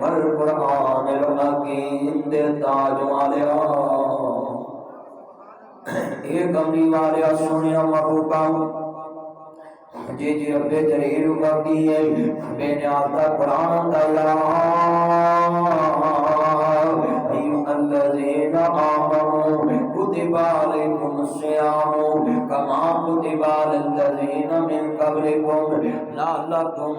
वल कुरानिल हकीम दे ताज वालिया ये कमली वालिया सुनिया महबूबा जी जी रब्बे जलील करती है बेनियाज दा कुरान दा الذين آمنوا كتب عليكم الصيام كما كتب على الذين من قبلكم لعلكم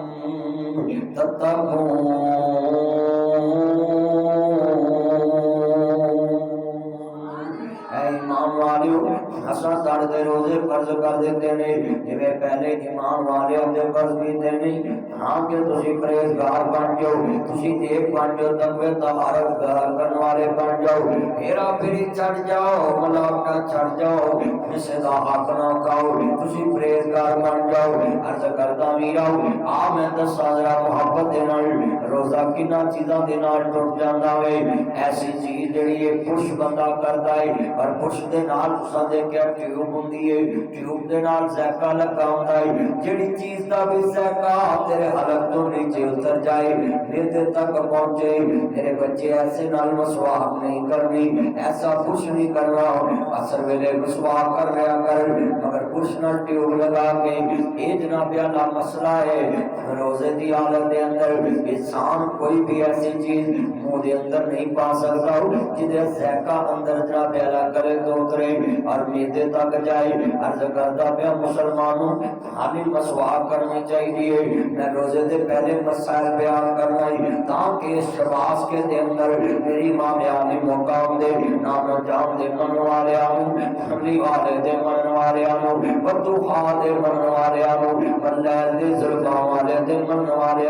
ईमान वाले असा साढ़े रोजे कर्ज कर देते हैं जिवें पहले ईमान वाले अपने कर्ज कीते नहीं हाँ कि तुसी परहेजगार बन जाओ तुसी नेक बन जाओ तकवे तहारत करने वाले बन जाओ हेरा फेरी छड़ जाओ मलावटा छड़ जाओ किसी का हक ना खाओ तुसी परहेजगार बन जाओ अर्ज करदा वीरा आ मैं दसा जरा मुहब्बत दे नाल रोजा किन्ना चीज़ां दे नाल टुट जांदा वे ऐसी चीज जिहड़ी है पुरुष बंदा करदा है और पुरुष दे नाल तुसां देखिया ट्यूब हुंदी है ट्यूब दे नाल ज़ैका लगा हुंदा है जिहड़ी चीज दा भी ज़ैका तेरे हलक तो नीचे उतर जाए नेते तक पहुंचे मेरे बच्चे ऐसे नाल मसवाक नहीं करनी ऐसा कुछ नहीं करना असर वेले मसवाक कर लिया कर मगर कुछ नाल ट्यूब लगा के ये जनाब अल्लाह मसला है रोजे की हालत के अंदर इंसान कोई भी ऐसी चीज मुंह के अंदर नहीं पा सकता जिदे ज़ैका अंदर जनाब अल्लाह करे तो उतरे और मीदे तक जाए अर्ज करदा पिया मुसलमानों हाली मसवाक करनी चाहिए मैं रोजे के पहले मसाइल बयान करना है ताकि शबास के दे अंदर मेरी मां बयानी मौका दे नाम जाम दे मन वाले अमली वाले दे मन वाले बदुहा दे मन वाले बल्लैल दे जुल्फा वाले दे मन वाले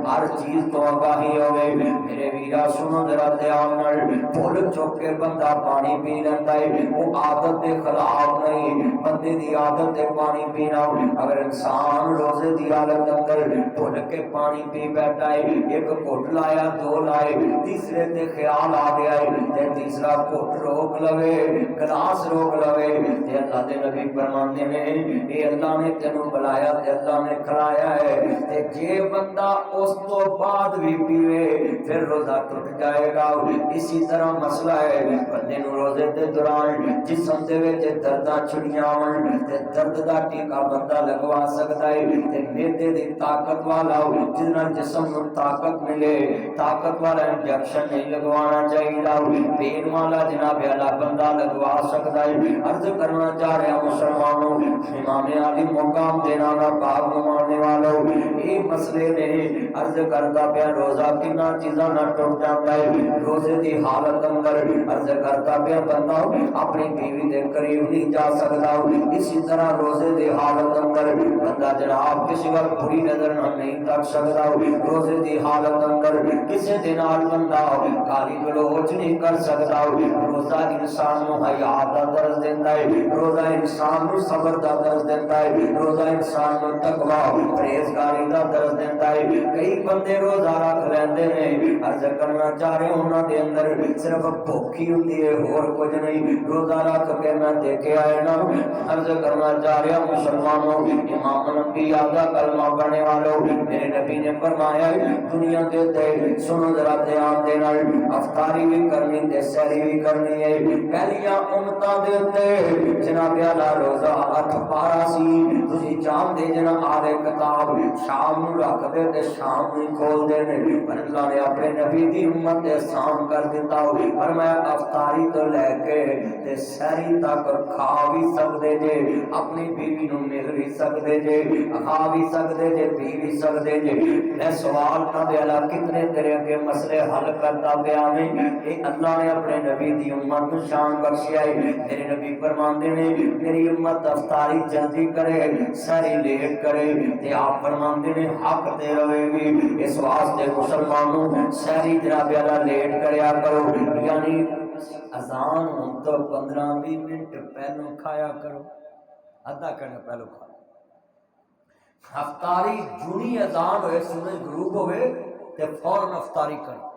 हर चीज तो आगाही होवे मेरे वीरा सुनो जरा ध्यान नाल भुल चुक के बंदा पानी पी लेंदा है वो आदत के खिलाफ नहीं बंदे दी आदत है पानी पीना अगर इंसान रोजे की हालत अंदर भुल के पानी पी बैठा है एक घुट लाया दो लाए तीसरे ते ख्याल आ गया है ते तीसरा घुट रोक लवे गिलास रोक लवे ते अल्लाह दे नबी फरमाते ने ये अल्लाह ने तेनू बुलाया ते अल्लाह ने खिलाया है ते जे बंदा उस तो बाद भी पीवे फिर रोजा टूट जाएगा इसी तरह मसला है बंदे नू रोजे के दौरान जिस्म दे विच दर्दां छुड़ियां होण ते दर्द दा टीका बंदा लगवा सकता है ते मेदे दी ताकत वाला जिस नाल जिस्म नू ताकत मिले ताकत वाला इंजेक्शन नहीं लगवाना चाहिए पेन वाला जनाब अल्लाह बंदा लगवा सकता है अर्ज करना चाह रहा मुसलमानों इमाम अली मुकाम देना ना बाग मानने वालों ये मसले ने अर्ज करता पिया रोजा किन्ना चीज़ां ना टुट जाता है रोजे की हालत अंदर अर्ज करता पिया बंदा अपनी बीवी के करीब नहीं जा सकता इसी तरह रोजे की हालत अंदर बंदा जनाब किसी वक्त बुरी नजर नहीं तक सकता रोजे की हालत अंदर किसी के नाल बंदा गाली गलोच नहीं कर सकता रोजा इंसान को हयात का दर्ज देता है रोजा इंसान को सबर का दर्ज देता है रोजा इंसान को तकवा परहेजगारी का दर्ज देता है कई बंदे रोजा रख लेंदे ने अर्ज करना चाह रहे उन्होंने अंदर सिर्फ भुख ही होती है और कुछ नहीं रोजा रख के मैं देखे आए ना अर्ज करना चाह रहा मुसलमानों इमाम नबी आदा कलमा पढ़ने वालों मेरे नबी ने फरमाया दुनिया के ते सुनो जरा ध्यान दे नाल अफ्तारी भी करनी ते सहरी भी करनी है पहलियां उम्मतां दे उत्ते जनाब अल्लाह रोजा अठ पारा सी तुसी जानदे जना आले किताब शाम नू रखदे ते शाम नू खोलदे ने पर अल्लाह ने अपने नबी दी उम्मत ते आसान कर दिता पर मैं अफ्तारी तो लेके ते सहरी तक खा भी सकदे जे अपनी बीवी नू मिल भी सकदे जे खा भी सकदे जे पी भी सकदे जे मैं सवाल ना दे अल्लाह कितने तेरे अगे मसले हल करता गया मैं ये अल्लाह ने अपने नबी दी उम्मत को शान बख्शिया है मेरे नबी फरमाते ने मेरी उम्मत अफ्तारी जल्दी करे सारी लेट करे ते आप फरमाते ने हक ते रहेगी इस वास्ते मुसलमानों सारी जनाब अल्लाह लेट करया करो यानी अजान होने तो 15-20 मिनट पहले खाया करो आधा घंटा पहले खा अफ्तारी जुनी अजान होए सूरज ग्रूब होए ते फौरन अफ्तारी करो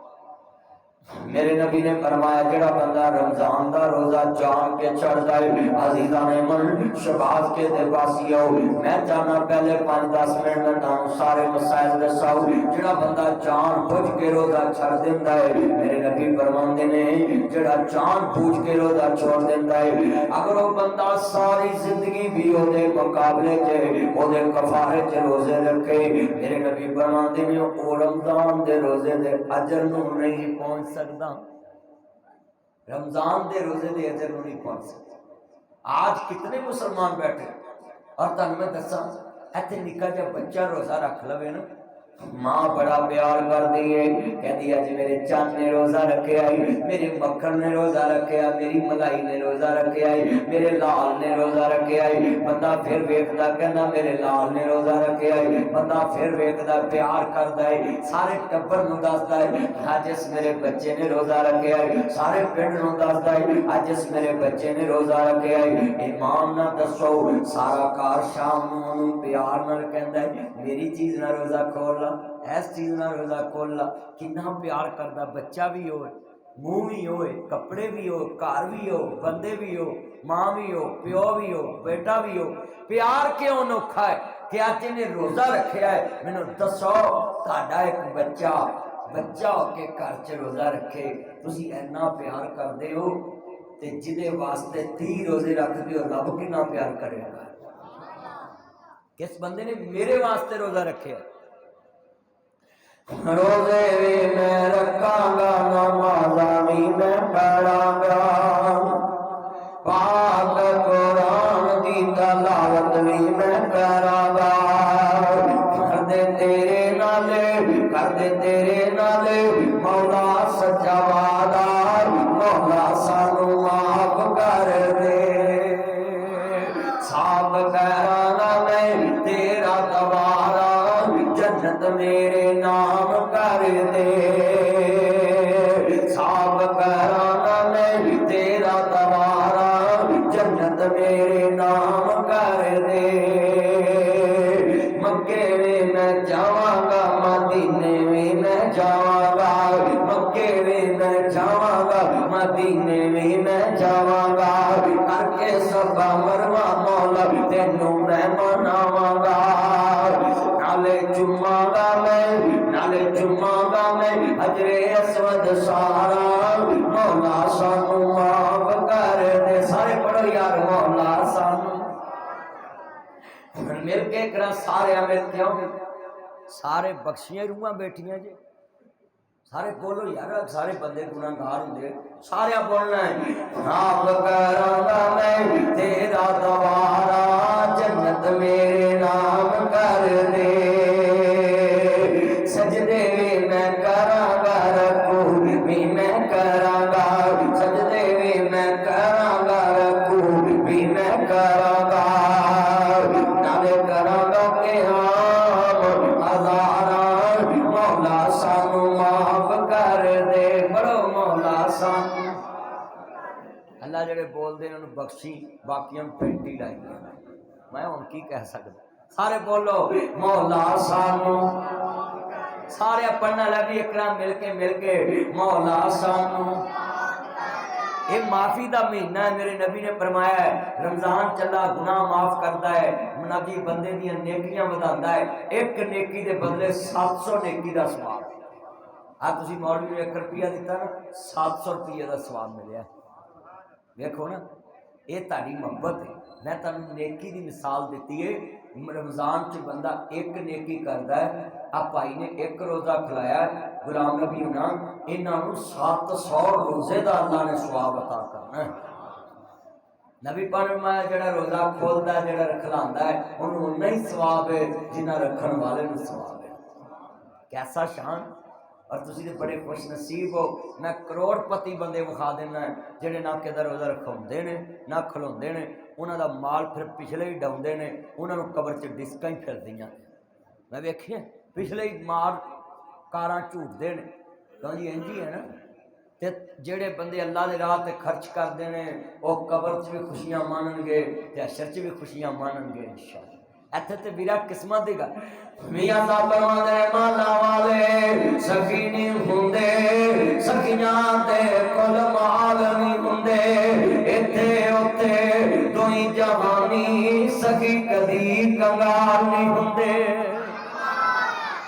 मेरे नबी ने फरमाया जेड़ा बंदा रमजान का रोजा जान के चढ़ता है अजीजा ने मन शबाज के देवासी आओ मैं चाहना पहले 5-10 मिनट में तुहानू सारे मसाइल दसाओ जेड़ा बंदा जान बुझ के रोजा छड़ देंदा है मेरे नबी फरमाते ने जेड़ा जान बुझ के रोजा छोड़ देंदा है अगर वो बंदा सारी जिंदगी भी ओदे मुकाबले च ओदे कफारे च रोजे रखे मेरे नबी फरमाते ने ओ रमजान दे रोजे दे अजर नू नहीं पहुंच सकता रमजान दे रोजे दे अजर नू नहीं पहुंच सकता। आज कितने मुसलमान बैठे और तुहानू मैं दसा इत्थे निक्का जिहा बच्चा रोजा रख लवे ना मां बड़ा प्यार कर दी है कहती अज मेरे चंद ने रोजा रखे आई मेरे मक्खन ने रोजा रखे आई मेरी मलाई ने रोजा रखे आई मेरे लाल ने रोजा रखे आई बंदा फिर वेखदा कहना मेरे लाल ने रोजा रखे आई बंदा फिर वेखदा प्यार करदा है सारे टब्बर नूं दसदा है अज इस मेरे बच्चे ने रोजा रखे आई सारे पिंड नूं दसदा है अज इस मेरे बच्चे ने रोजा रखे आई ईमान ना दसो सारा कार शाम नूं ओनूं प्यार नाल कहंदा है मेरी चीज ना रोजा खोल ला इस चीज ना रोजा खोल ला कितना प्यार करता बच्चा भी हो मुंह भी हो कपड़े भी हो घर भी हो बंदे भी हो मां भी हो प्यो भी हो बेटा भी हो प्यार क्यों अनोखा है कि अज इन्हें रोजा रखा है मैनू दसो तुहाडा एक बच्चा होके घर च रोजा रखे तुसी इन्ना प्यार करते हो ते जिदे वास्ते 30 रोजे रखते हो रब कितना प्यार करेगा किस बंदे ने मेरे वास्ते रोजा रखे रोजे भी मैं रखांगा नमाज़ा भी मैं पढ़ांगा पाक कुरान की तलावत भी मैं करांगा कर दे तेरे नाले मौला सच्चा वादा मौला सानू माफ कर दे साब कराना मैं तेरा दवारा जन्नत मेरे नाम कर दे साब कराना मैं तेरा दवारा जन्नत मेरे नाम कर दे मक्के में मैं जावांगा मदीने में मैं जावांगा मक्के में मैं जावांगा मदीने में मैं जावांगा करके सब मरवा मौला तेनू मैं मनावांगा नाले चुमांगा मैं अजरे असवद सारा मौला सानू माफ कर दे सारे पढ़ो यार मौला सानू मिल के करा सारे मिल क्यों सारे बख्शियां रूहां बैठियां जे सारे बोलो यार सारे बंदे गुनाहगार होंगे सारे बोलना है नाम करांगा मैं तेरा दवारा जन्नत मेरे नाम कर दे सजदे भी मैं करांगा रकू भी मैं करांगा सजदे भी मैं करांगा रकू भी मैं करांगा नाले करांगा के हम हजारा मौला सानू माफ कर दे बड़ो मौला सानू अल्लाह जेड़े बोलते हैं उन्होंने बख्शी बाकियों पेंटी लाई मैं हुण की कह सकता सारे बोलो मौला सानू सारे पढ़ने वाला भी एक मिल के मौला सानू ये माफी का महीना है मेरे नबी ने फरमाया है रमजान चला गुनाह माफ करता है नबी बंदे दी नेकियां वधांदा है एक नेकी के बदले 700 नेकी का सवाब आ तुसी मौलवी ने 1 रुपया दिता ना 700 रुपये का सवाब मिले देखो ना ये ताड़ी मोहब्बत है मैं तुहानू नेकी की मिसाल दी है रमजान च बंदा एक नेकी करता है आ भाई ने 1 रोज़ा खिलाया गुलाम नबी होना इन्हों 700 रोजे का अल्लाह ने सवाब अता करना है नबी फरमाया जेड़ा रोजा खोलता है जेड़ा खिलांदा है उन्होंने उन्ना ही सवाब है जिन्ना रखने वाले नूं सवाब है कैसा शान और तुसी तो बड़े खुश नसीब हो मैं करोड़पति बंदे विखा देना है जेडे ना किधर रोजा रखाउंदे ने ना खिलाउंदे ने उन्हां दा माल फिर पिछले ही डाउंदे ने उन्होंने कबर च डिस्कां ही फिरदियां मैं वेखिया पिछले ही माल कारां झूटदे ने क्यों जी इंज ही है ना ते जेड़े बंदे अल्लाह दे राह ते खर्च करते हैं वो कबर च भी खुशियां मानणगे ते हशर च भी खुशियां मानणगे इंशाअल्लाह इत्थे ते वीरा किस्मत दी गल मियां साहब फरमांदे ने माला वाले सखी नहीं हुंदे सखी कईयां दे कोल माल नहीं हुंदे, इत्थे उत्थे दोई जवानी सखी कदी कंगाल नहीं हुंदे।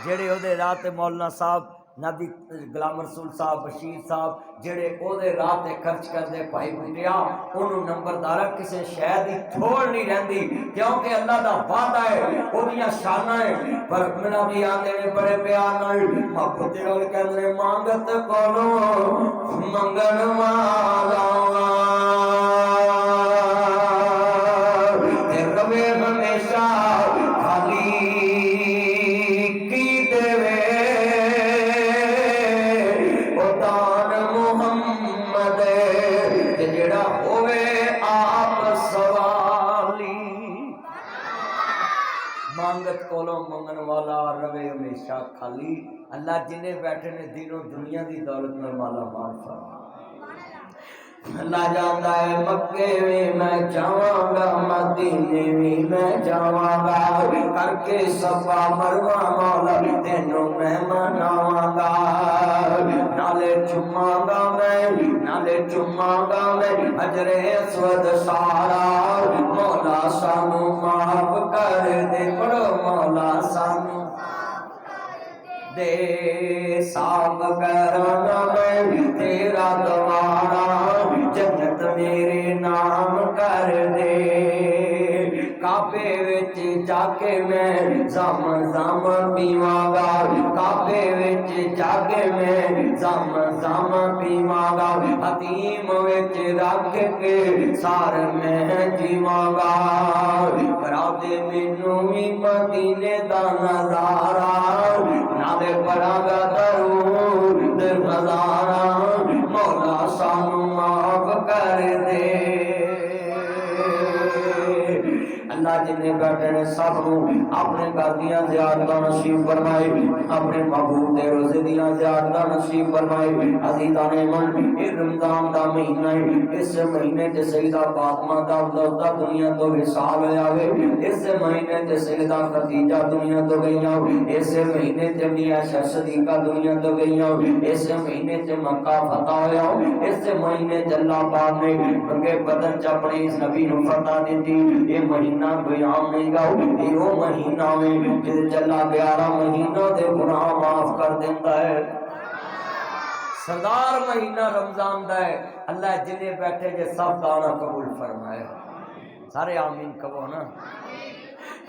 जेड़े ओदे राह ते मौलाना साहब नादी गुलाम रसूल साहब बशीर साहब जेड़े ओदे राह ते खर्च करते भाई बुटिया उन्होंने नंबरदारा किसी शह की थोड़ नहीं रही, क्योंकि अल्लाह का वादा है ओदियां शाना है। पर मेरा भी आते ने बड़े प्यार नाल मोहब्बत नाल कहंदे मांगत कोलो मंगन वाला ते रवे हमेशा खाली की देवे जेड़ा होवे आप सवाली। मांगत कोलों मंगन वाला रवे हमेशा खाली। अल्लाह जिन्हें बैठे ने दिनों दुनिया की दौलत में माला माल फरमा। अल्लाह जानता है मक्के में मैं जावांगा मदीने में मैं जावांगा, करके सफा मरवा मौला तेनों मैं मनावांगा। नाले चुमांगा मैं अजरे अस्वद सारा, मौला सानू माफ कर दे, पढ़ो मौला सानू दे, साफ करांगा मैं तेरा द्वारा, जन्नत मेरे नाम कर दे। काबे विच जाके मैं जम पीवांगा, काबे विच जाके मैं जम पीवांगा, हतीम विच रख के सार मैं जीवांगा। करा दे मैनू भी मदीने दा नजारा, नाले पढ़ांगा दरूद नजारा, मौला सानू माफ कर दे। अल्लाह जिन्हें बैठे ने सब अपने घर दियां ज़ियारतां नसीब फरमाए, अपने महबूब दे रोज़े दियां ज़ियारतां नसीब फरमाए। अज़ीज़ाने मन ये रमज़ान दा महीना है, इस महीने च सईदा फातिमा दा अब्दुल्ला दुनिया तो विसाल होया वे, इस महीने च सईदा खदीजा दुनिया तो गईयां, इस महीने च मियां सदीका दुनिया तो गईयां, इस महीने च मक्का फतह होया, इस महीने च अल्लाह पाक ने बंगे बदर च अपने इस नबी नूं फतह दी। ये महीना कोई आम नहीं गाओ, यो महीना में जिद चला 11 महीनों के गुनाह माफ कर देता है। सरदार महीना रमजान दा है। अल्लाह जिन्हें बैठे जे सब दाना कबूल फरमाए, सारे आमीन कहो ना।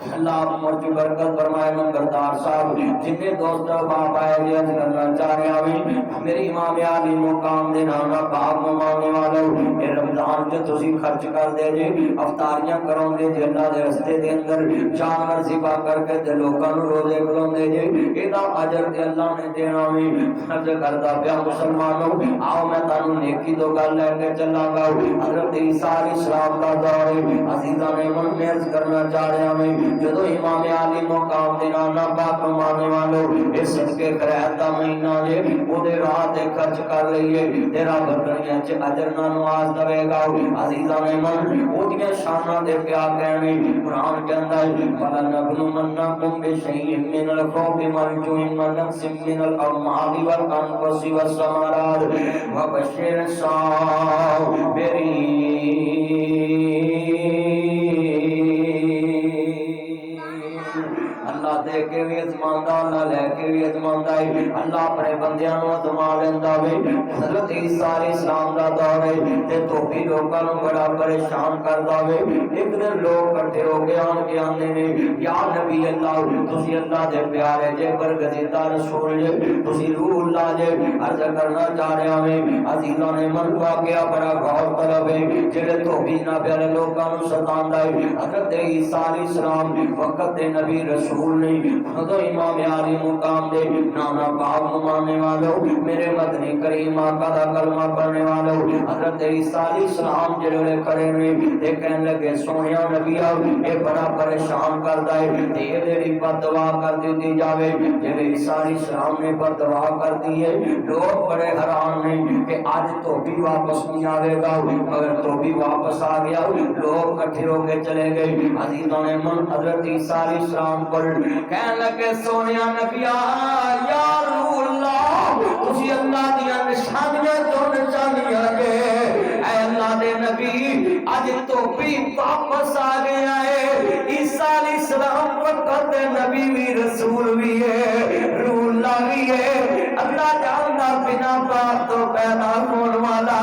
अल्लाह उम्र की बरकत फरमाए। नंबरदार साहब जिन्ने दोस्त बाप आए अर्ज करना चाह रहे हैं, मेरी इमाम आली मुकाम दे नाम दा बाप मांगने वालों, ये रमजान च तुसी खर्च कर दे जे, अफ्तारियां कराउंदे जे अल्लाह दे रस्ते दे अंदर, जानवर ज़िबा करके ते लोकां नूं रोज़े खिलाउंदे जे, इहदा अजर ते अल्लाह ने देना वे। अर्ज करदा पिया मुसलमानों, आओ मैं तुहानूं नेकी तो गल लैके चलांगा। हज़रत ईसा अलैहिस्सलाम दा दौर है, अज़ीज़ां ने मन में अर्ज करना चाह रहे हैं, जदों इमाम आली मुकाम दे नाना बाप माने वालों, इस सदके खैर दा महीना जे ओदे राह ते खर्च कर लईए, तेरा बदनिया च अजर ना नवाज देवेगा। अज़ीज़ां ने मन ओदियां शानां दे प्यार कहने, कुरान कहंदा है वला नबलु मन्नकुम बिशैइन मिनल खौफि वल जुइ व नक्सिम मिनल अमवालि वल अनफुसि वस समरात व बशिर साबिरीन। अल्लाह दे के भी अजमांदा, अल्लाह लैके भी अजमांदा है, अल्लाह अपने बंदियां नूं अजमा लैंदा वे। हज़रत ईसा अलैहिस्सलाम दा दौर है ते धोबी लोकां नूं बड़ा परेशान करदा वे। एक दिन लोग इकट्ठे हो के आन के आंदे ने, या नबी अल्लाह तुसी अल्लाह दे प्यारे जे बरगज़ीदा रसूल जे, तुसी रूह अल्लाह जे, अर्ज करना चाह रहा वे। अज़ीज़ां ने मन वाक़या बड़ा गौर तलब है, जेड़े धोबी ना प्यारे लोकां नूं सतांदा है। हज़रत ईसा अलैहिस्सलाम वक़्त दे नबी रसूल नहीं, तो इमाम आली मुकाम दे नाना बाप मानने वालों, मेरे मदनी करीम आका दा कलमा पढ़ने वालों, हज़रत ईसा अलैहिस्सलाम जेड़े खड़े ने ते कहने लगे सोनिया नबिया ये बड़ा परेशान करदा है, ते एदी बददुआ कर दी जावे। जेड़े ईसा अलैहिस्सलाम ने बददुआ कर दी है, लोग बड़े हैरान ने कि आज तो भी वापस नहीं आवेगा, मगर तो भी वापस आ गया। लोग इकट्ठे होके चले गए। अज़ीज़ों ने मन हज़रत ईसा अलैहिस्सलाम को कहने लगे सोनिया नबिया या रूह अल्लाह तुसी अल्लाह दी निशानियां धोबी वापस आ गया है। ईसा अलैहिस्सलाम वक्त नबी भी रसूल भी है, रूहुल्लाह भी है। अल्लाह जानदा बिना बाप तो पैदा होने वाला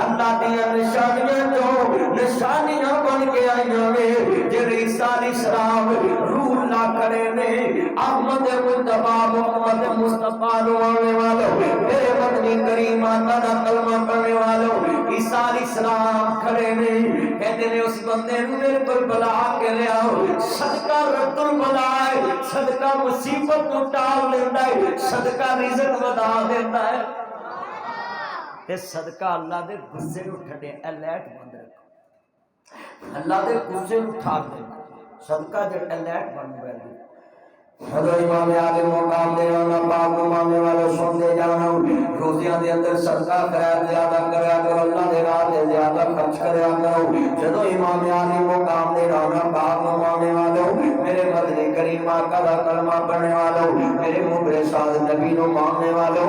अल्लाह दी निशानियां जो निशानियां बन के आईयां ने जेड़े ईसा अलैहिस्सलाम रूहुल्लाह करे ने। अहमद मुस्तफा मोहम्मद मुस्तफा रोने वालों, मेरे मदनी करीम अल्लाह दा कलमा पढ़ने वालों, ईसा अलैहिस्सलाम खड़े ने कहते ने उस बंदे ने मेरे को बुला के ले आओ। सदका रद्दुल बलाए, सदका मुसीबत को टाल देता है, सदका रिज़्क वधा देता है, ते सदका अल्लाह दे गुस्से नु ठंडे अलर्ट बंद रखो, अल्लाह दे गुस्से नु ठाक देना सदका जे अलर्ट बन गया। हज़रत इमाम आले मुकाम दे वाला बाप को मानने वाले सुनते जाना रोजियां दे अंदर सदका खैर ज्यादा करया करो, अल्लाह दे राह ते ज्यादा खर्च करया करो। जदों इमाम आले मुकाम दे वाला बाप को मानने वालों, मेरे मदनी करीम आका दा कलमा पढ़ने वालों, मेरे मुबरे साद नबी नु मानने वालों,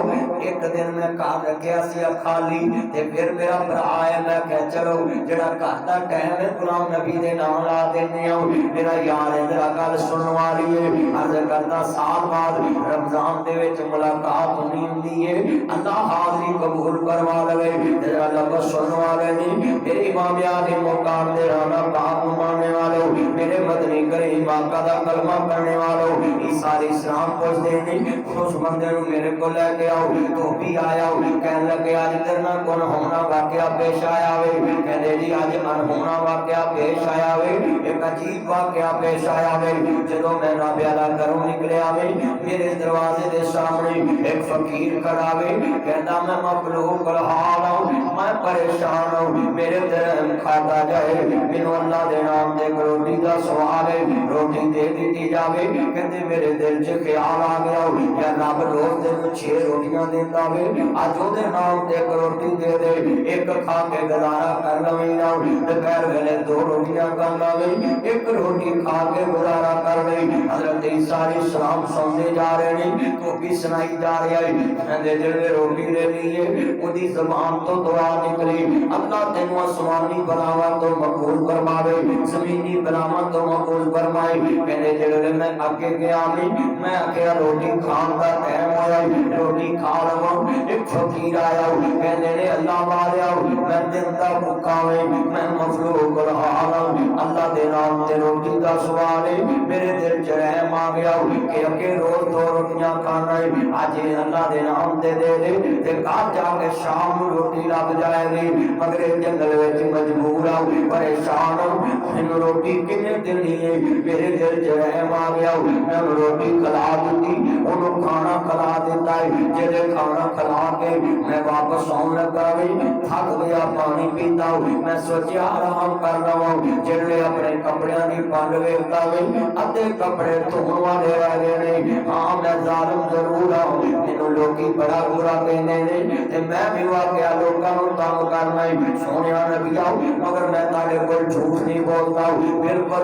एक दिन मैं घर रखया सी खाली ते फिर मेरा भरा आया, मैं कह चलो जेड़ा घर दा टाइम है गुलाम नबी दे नाम ला देने आ। मेरा यार है जरा गल सुनने वाली है करता साल बाद रमजान दे विच मुलाकात होनी हुंदी है, अल्लाह हाज़री कबूल करवा लवे। तेरा लफ्ज़ सुनने वाले नहीं मेरे इमाम आले मुकाम दे राना बाप मानने वालों, मेरे मदनी करीम आका दा कलमा पढ़ने वालों, ईसा अलैहिस्सलाम पुछदे नहीं उस बंदे नु मेरे को लेके आओ। तो भी आया कहने लगे आज तेरे नाल कोन होना वाकया पेश आया वे। कहंदे जी आज अनहोना वाकया पेश आया वे, एक अजीब वाकया पेश आया वे। जदों मैं नाबे अला घरों निकलिया वे, मेरे दरवाजे के सामने एक फकीर खड़ा वे, कहता मैं मखलूक हाल हूं, मैं परेशान हूं, मेरे दिल खाता जाए, मैनू अल्लाह दे नाम ते रोटी का सवाल है, रोटी दे दी जावे। कहते मेरे दिल च ख्याल आ गया या रब रोज दिन 6 रोटियां देता वे, अज ओदे नाम ते रोटी दे दे, एक खा के गुजारा कर लवे ना, दोपहर वेले 2 रोटियां कर लवे, एक रोटी खा के गुजारा कर ले। हजरत ईसा अलैहिस्सलाम सौंदे जा रहे हैं तो भी सुनाई जा रहा है, कहते जिहड़े रोटी दे लिए ओदी ज़बान तो दुआ निकली, अल्लाह तेनू आसमानी बलावां तो मकबूल फरमावे, ज़मीनी बलावां तो मकबूल फरमाए। कहते जिहड़े मैं अगे गया नहीं, मैं आखिया रोटी खान का टाइम होया, रोटी खा लवां। एक फकीर आया कहते ने अल्लाह वालिया मैं दिन दा भुखा वे, मैं मखलूक हाल अल्लाह दे नाम ते रोटी दा सवाल है, मेरे दिल च रहम आ गया कि अगे रोज 2 रोटियां खाना है, आज अल्लाह दे नाम ते दे दे ते घर जाके शाम को रोटी लग जाएगी। मगर जंगल विच मजबूर आ परेशान मैनू रोटी किने देनी है, मेरे दिल च रहम आ गया, मैं रोटी खिला दी, उन्होंने खाना खिला दिता है। जेदे खाना खिला के मैं वापस आउण लगा वे, थक गया पानी पीता, मैं सोचा आराम कर लवां, जेड़े अपने कपड़ियां दी पंड वेखदा वे अद्धे कपड़े धोने वाले रह गए ने। हाँ मैं जालिम जरूर हूं, मैनू लोकी बड़ा बुरा कहते हैं ते मैं भी वाकया लोकां नूं तंग करना है। सोहणिया नबीआ मगर मैं तुहाडे कोल झूठ नहीं बोलता,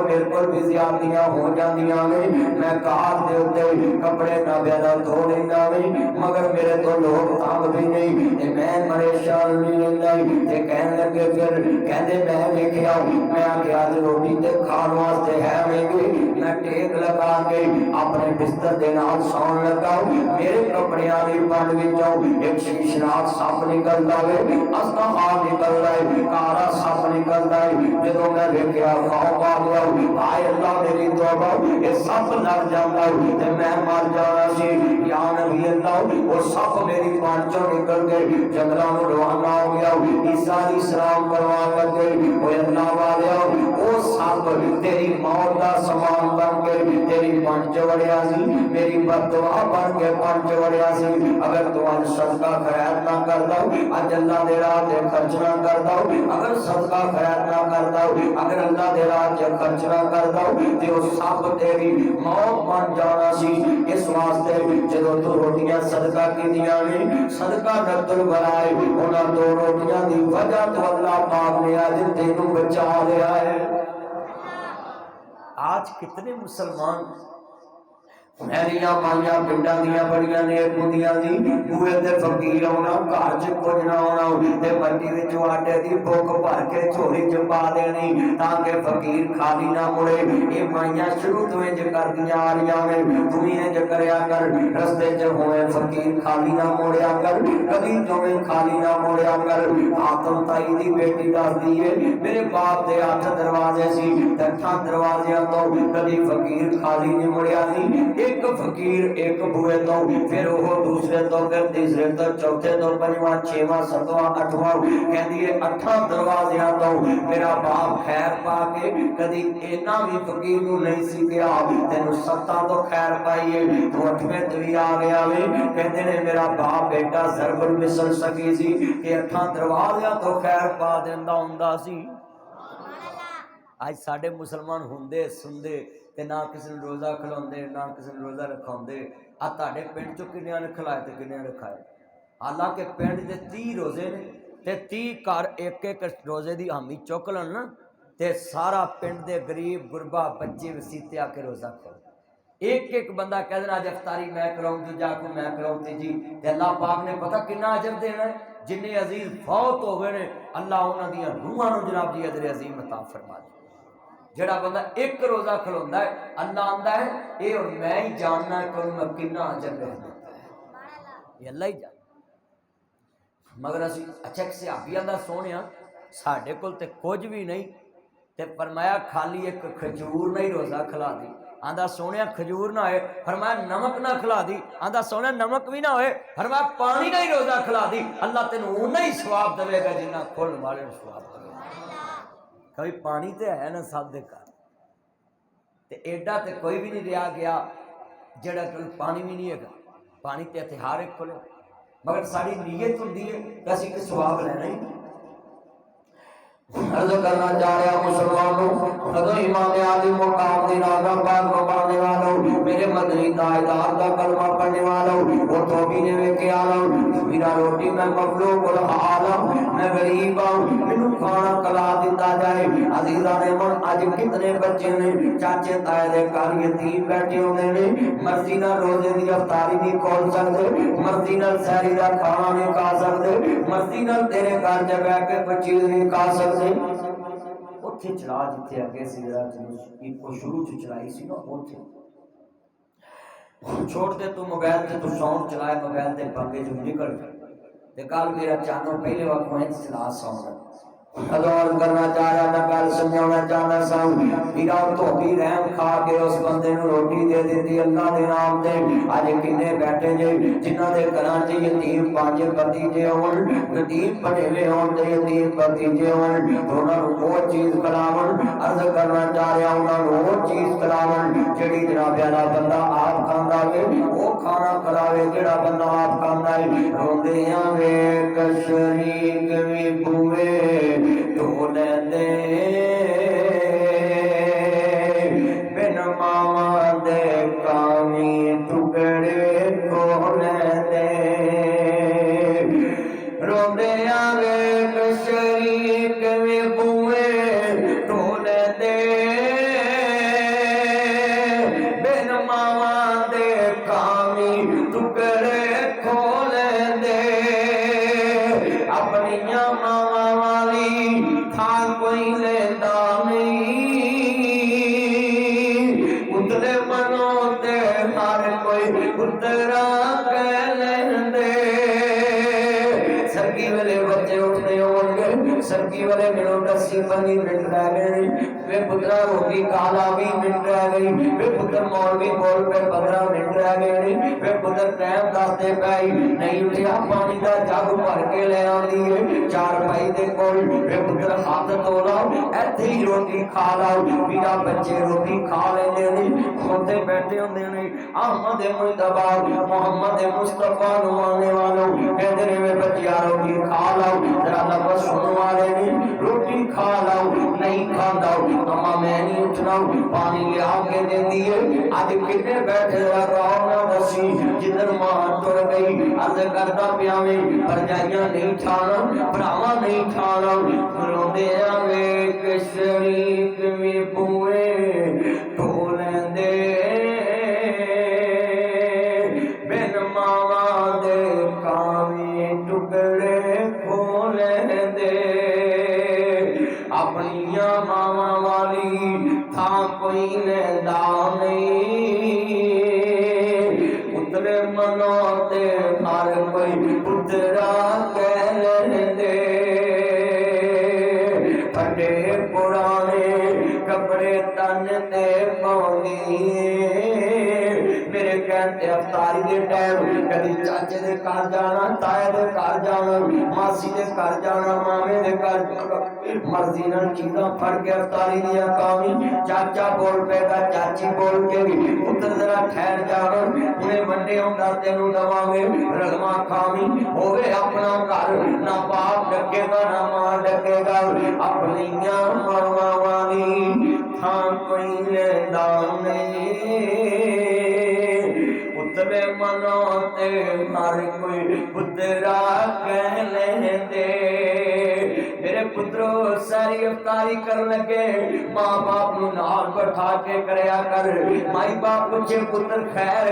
बिल्कुल भी ज़्यादतियां हो जांदियां ने। मैं कार दे उत्ते कपड़े नबिया दा धो लैंदा वे, मगर मेरे तो लोग तंग भी नहीं ते मैं परेशान नहीं रहिंदा ते कहण लगे फिर कहंदे मैं वेखिया, मैं आखिया अज रोटी ते खाण वास्ते है वेगे, मैं टेक लगा के अपने बिस्तर के नाल सौण लगा, मेरे कपड़ियां दी पंड विचों एक शीशनाक सप निकलदा वे, अस्ताहार निकलदा है, काला सप निकलदा है। जदों मैं वेखिया खौफ आ गया, हाय अल्लाह मेरी तौबा, ये सप लग जांदा ते मैं मर जाना सी। या नबी अल्लाह वो सप मेरी पंड चों निकल के जंगलां नूं रवाना हो गया। ईसा अलैहिस्सलाम फरमान लगे ओ अल्लाह वालिया वो सप तेरी मौत दा समान बन के तेरी पंड च वड़िया सी, मेरी बददुआ बन के पंड च वड़िया सी। अगर तू अज सदका खैर ना करदा, अज अल्लाह दे राह ते खर्च ना करदा, अगर सदका खैर ना करदा, अगर अल्लाह दे राह ते खर्च ना करदा ते ओ सप तेरी मौत बन जाना सी। इस वास्ते जदों तू रोटियां सदका कीतियां ने, सदका रद्दुल बलाए, उन्हां 2 रोटियां दी वजह तो अल्लाह पाक ने अज तेनू बचा लिया है। आज कितने मुसलमान मेरिया माइया पिंडा दियां बड़ियां नेक हुंदियां सी बूहे ते फकीर आउणा घर च कुछ ना आउणा ते मट्टी विच आटे दी बुक भर के झोली च पा देनी ताकि फकीर खाली ना मुड़े। ये माइया शुरू तो इंज करदियां आ रहियां ने तू भी इंज करया कर रस्ते च होए फकीर खाली ना मोड़िया कर कभी तुम्हें खाली ना मोड़िया कर। आतम ताई दी बेटी दसदी है मेरे बाप दे 8 दरवाजे सी 8 दरवाजियां तो कभी फकीर खाली नहीं मुड़िया सी। एक फकीर एक बूहे तो फिर वो दूसरे तो फिर तीसरे तो चौथे तो पंजवां छेवां सतवां अठवां कहती है 8 दरवाजियां तो मेरा बाप खैर पा के कदी इना भी फकीर नूं नहीं सी गया तेनू 7 तो खैर पाई है तू 8वें ते भी आ गया वे। कहते ने मेरा बाप बेटा जरबन मिसल सकी सी कि 8 दरवाजियां तो खैर पा देंदा हुंदा सी। आज साडे मुसलमान हुंदे सुनदे ते ना किसी ने रोज़ा खिलाते ना किसी ने रोज़ा रखाते। आ तुहाडे पिंड चों किन्नियां ने खिलाए ते किन्नियां ने रखाए। हालांकि पिंड दे 30 रोज़े ने ते 30 घर एक एक रोज़े की हामी चुक लन ना ते सारा पिंड दे गरीब गुरबा बच्चे वसीते आके रोज़ा खाओ। एक एक बंदा कह देना अज अफतारी मैं कराऊँ दूजा को मैं कराऊँ तीजी ते अल्लाह पाक ने पता कितना अजर देना है। जिन्ने अजीज फौत हो गए अल्लाह उन्हां दियां रूहां नूं जनाब जी अजर अजीम अता फरमा दे। जेड़ा बंदा एक रोज़ा खलोंदा है अल्लाह आंदा है ये और मैं ही जानना है कि मैं कितना अजर ले देता है ये अल्लाह ही जान। मगर असी अच्छा एक सहाबियां दा सोहणिया साडे कोल ते कुछ भी नहीं ते फरमाया खाली एक खजूर नहीं रोज़ा खिला दी। आंदा सोहणिया खजूर ना होए फरमाया नमक ना खिला दी। आंदा सोहणिया नमक भी ना होए फरमाया पानी नहीं रोज़ा खिला दी। अल्लाह तेनू उन्ना ही सवाब देवेगा जिन्ना खुलण वाले नूं सवाब देवेगा। कभी पानी तो है ना सब दे घर ते एडा तो कोई भी नहीं रहा गया जेड़ा कोई पानी भी नहीं है। पानी तो इत्थे हर एक को मगर साड़ी नीयत होंदी है कि असीं कि सवाब लेना ही। अर्ज करना चाह रहा मुसलमानों कदों इमाम आली मुकाम दी रागा पाक को पढ़ने वालों मेरे मदनी ताजदार दा कलमा पढ़ने वालों वो तो भी ने वेखे आलो मेरा रोटी मैं मखलूक उल हाल मैं गरीब हूं मैनू खाना खिला दिता जाए। अजीजा ने मन अज कितने बच्चे ने चाचे ताए दे घर यतीम बैठे होंदे ने मर्जी नाल रोजे दी अफतारी नहीं खोल सकदे मर्जी नाल सहरी दा खाना नहीं खा सकदे मर्जी नाल तेरे घर च बैठ के कोई चीज नहीं खा सकदे। उत्थे चला जिथे अगे शुरू च चलाई सी ना उत्थे छोड़ दे तू मोबाइल से तू साउंड चलाए मोबाइल से पंगे जो निकल ते कल मेरा चानो पहले वक्त मैं चला साउंड अदौर करना चाह रहा मैं गल समझाना चाहना सा मेरा धोबी रहम खा के उस बंदे नूं रोटी दे दी अल्लाह दे नाम ते। अज किन्ने बैठे जे जिन्हां दे घरां च यतीम पंज भतीजे होण यतीम बने हुए होण ते यतीम भतीजे होण उन्हां नूं वो चीज खिलावन अर्ज करना चाह रहा उन्हां नूं वो चीज खिलावन जिहड़ी जनाब वाला बंदा आप खांदा वे वो खाना खिलावे जिहड़ा बंदा आप खांदा है। रोंदियां वेख शरीक वी बुए ढोल दे बिन मावा दे कामी टुकड़े खोल दे रोंदे वेख शरीक वी बुए ढोल दे बिन मावा दे कामी टुकड़े खोल दे अपनियां मावा थान कोई लेता नहीं उतरे मनो ते हर कोई उतरा कह लेंदे। सरगी वाले बच्चे उठते होंगे सरगी वाले मेरे 10-15 मिनट रह गए वे पुत्रा रोटी काला 20 मिनट रह गई वे पुत्र मौलवी बोल पे 15 मिनट रह गए वे पुत्र टाइम दसते पाई नहीं उठिया पानी का जग भर के ले आती है 4 पाई दे कोल वे पुत्र हाथ धो लाओ ऐसे ही रोटी खा लाओ मेरा बच्चे रोटी खा लेंदे ने खोते बैठे होंदे ने अहमद मुस्तफा मोहम्मद मुस्तफा नु मानने वालों कहते ने वे बच्चिया रोटी खा लाओ जरा लफ्ज़ सुनने वाले ने रोटी खा लाओ नहीं खाता अम्मा मैं नहीं उठना पानी लिया के देती है। अज कितने बैठे ना दसी जिधर मां तुर गई अर्ज करता पिया भरजाइयां नहीं ठाना भरावा नहीं ठाना रोंदे वेख शरीक वी बुए ढोल दे पुत्रा कह लेंदे फटे पुराने कपड़े तन ते पाउंदी मेरे कहते अवतारी के टाइम कभी चाचे दे घर जाना ताए दे घर जाना मासी दे घर जाना मामे दे घर जाना मर्जी नाल चीज़ां फड़ के अवतारी दियां कामी चाचा बोल पेगा चाची बोल के पुत्र जरा ठहर जाओ हुणे वंडे हुंदा तेनू दवांगे रगमा खावी होवे अपना घर ना बाप डकेगा ना मां डकेगा अपनियां मावां वाली थां कोई लेंदा नहीं उतले मनो ते हर कोई पुत्रा कह लेंदे मेरे पुत्रो सारी अवतारी कर लगे माँ बाप नू नाल बैठा के करया कर माई बाप पूछे पुत्र खैर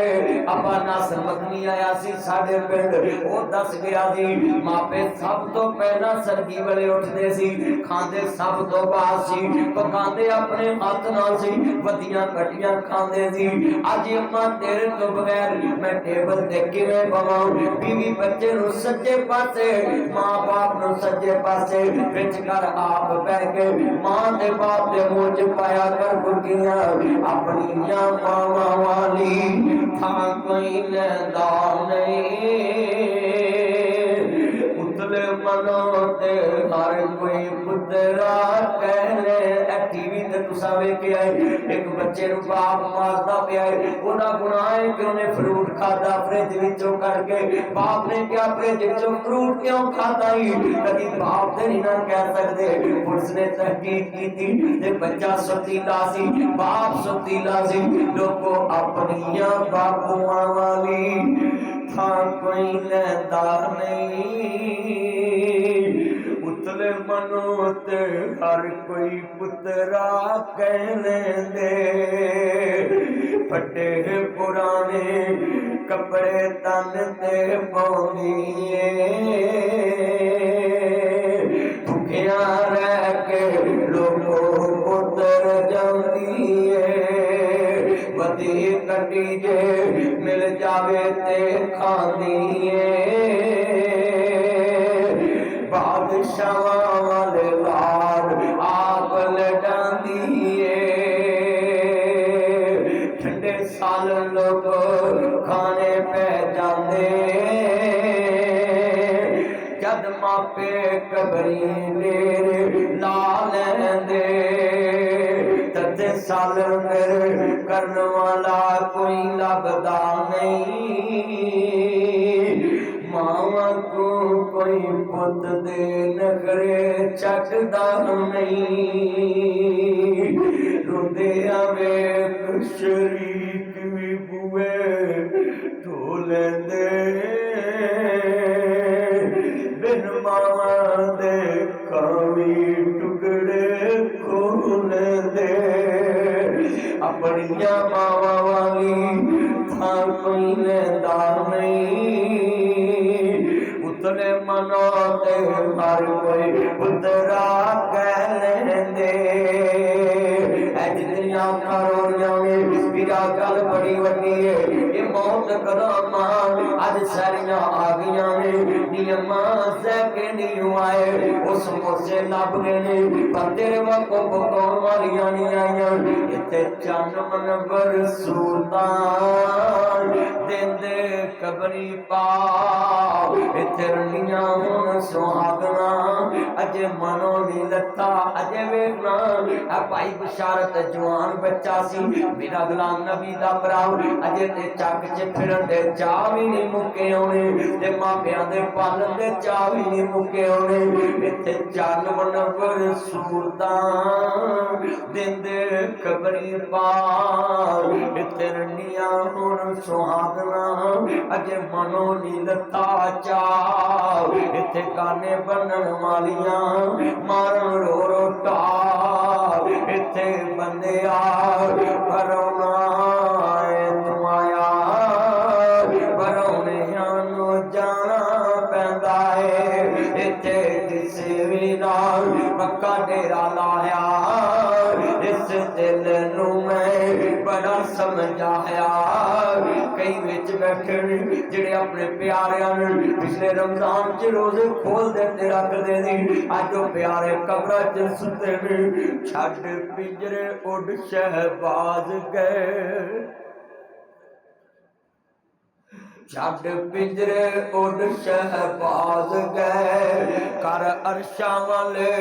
अपा नासर मदनी आया सी साडे पिंड ओ दस गया सी मापे सब तो पहला सरगी वाले उठदे सी खांदे सब तो बाद सी पकांदे अपने हाथ नाल सी वधियां कटियां खांदे सी अज अम्मा तेरे तो बगैर मैं टेबल ते किवें बवां बीवी बच्चे नू सज्जे पासे मां बाप नू सज्जे पासे विच कर आप बह के मां ते बाप दे मुंह च पाया कर गुरगियां अपनियां मावां वाली थां कोई लैंदा नहीं उतले मनो ते हर कोई पुत्रा कह ले टीवी ते तुसा वेखिया एक बच्चे नू बाप मारदा पिया ओदा गुनाह है कि उन्हें फ्रूट खाता फ्रिज विचों करके बाप ने क्या फ्रिज विचों फ्रूट क्यों खाता ही कभी बाप ते नहीं ना कह सकते पुलिस ने तहकीक की थी ते बच्चा सुतीला सी बाप सुतीला सी लोगों अपनियां बापुआं वाली थां कोई लैंदा नहीं उतले मनो ते हर कोई पुत्रा कह लेंदे फटे पुराने कपड़े तन ते पाउंदी भुखिया रह के लोगों पुत्र जांदी वधी कटी जे मिल जावे ते खांदी बादशाह वाले लाड आप लडांदी ठंडे साल लोग खाने पे जाते जद मापे कबरी मेरे ला लेंदे तते साल मेरे करन वाला कोई लभदा नहीं मावा को कोई पुत दे नखरे चकदा नहीं रोंदे आवे शरीक भी बुए धो लेंदे बिन मावा दे कावी टुकड़े खोल दे अपनियां मावा वाली थां कोई लैंदा नहीं उतने मनो ते हर कोई पुत्रा कह लेंदे जितनियां अखां रोणियां ने मेरा गल बड़ी वड्डी है ये मौत कदम अज सारियां आ गईयां ने नियमा सैके नहीं आए वो समोसे लभ गए ने पर तेरे वको पकाउण वालियां नहीं आईयां इत्थे चंद मनबर सुल्तान देंदे कबरी पा इत्थे रंडियां हुण सुहागना अजे मनो नी लत्ता अजे वेखना आ भाई बशारत जवान बच्चा सी मेरा गुलाम नबी दा भरा अजे ते चक च फिरन दे चाह भी नहीं मुके होने ते मापियां दे पालन दे चाह भी नहीं मुके होने इत्थे चंद मनवर सुल्तान देंदे कबरी पार इत्थे रंडियां हुण सुहागना अजे मनो नी लत्ता चाह इत्थे गाने बनन वालियां मारन रो रो ढाल इत्थे बंदे परौना तू आया परौने जाना पैंदा है इत्थे किसे भी नाल पक्का डेरा लाया इस दिल नू मैं बड़ा समझाया। कई विच बैठे ने जिहड़े अपने प्यारिਆਂ ਨੂੰ पिछले रमजान च रोजे खोल देते रखते सी, अज वो प्यारे कब्र च सुते ने। छड्ड पिंजरे उड़ शहबाज गए, छड्ड पिंजरे उड़ शहबाज गए। कर अरशा वाले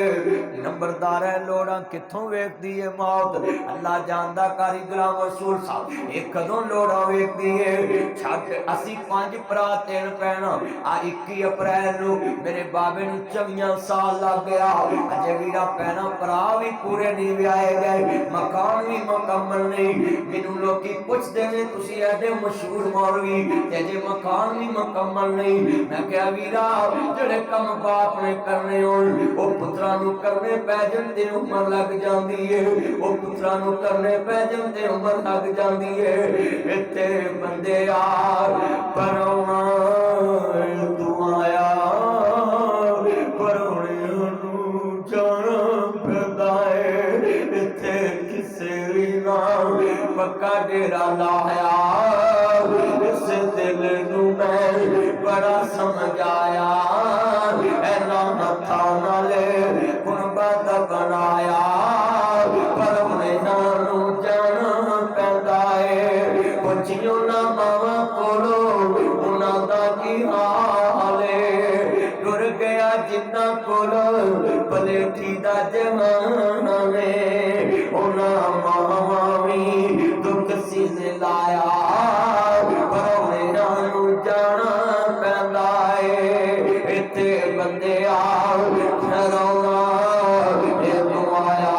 नंबरदार है लोड़ा कितों वेखदी है मौत, अल्लाह जानदा। कारी गुलाम रसूल साहब ये कदों लोड़ा वेखदी है। छड्ड असी 5 भरा 3 भैणां, आ 21 अप्रैल नूं मेरे बाबे नूं 24 साल लग गया। अजे वीरा भैणां भरा भी पूरे नहीं व्याए गए, मकान भी मुकम्मल नहीं। मैनूं लोकी पुछदे ने तुसीं एडे मशहूर मौलवी ते अजे मकान भी मुकम्मल नहीं। मैं क्या वीरा जेड़े कम बाप ने करने होण वो पुत्रा नूं करने पै जाण ते उम्र लग जांदी है, वो पुत्रा नूं करने पै जाण ते उम्र लग जांदी है। इत्थे बंदे यार परौणा तू आया, परौणे नूं जाना पैंदा है। इत्थे किसे भी ना पक्का डेरा लाया, इस दिल नू मैं बड़ा समझाया। ऐना हथा नाले गुणबद बनाया, पर नू जाना पैंदा है। पुछियो ना मावा कोलो उन्हां दा की हाल है, टुर गया जिन्ना कोलो पलेठी दा जमाना ने। उन्हां मावा भी दुख सीने लाया, जाना पैंदा है। इत्थे बंदे रौना तू आया,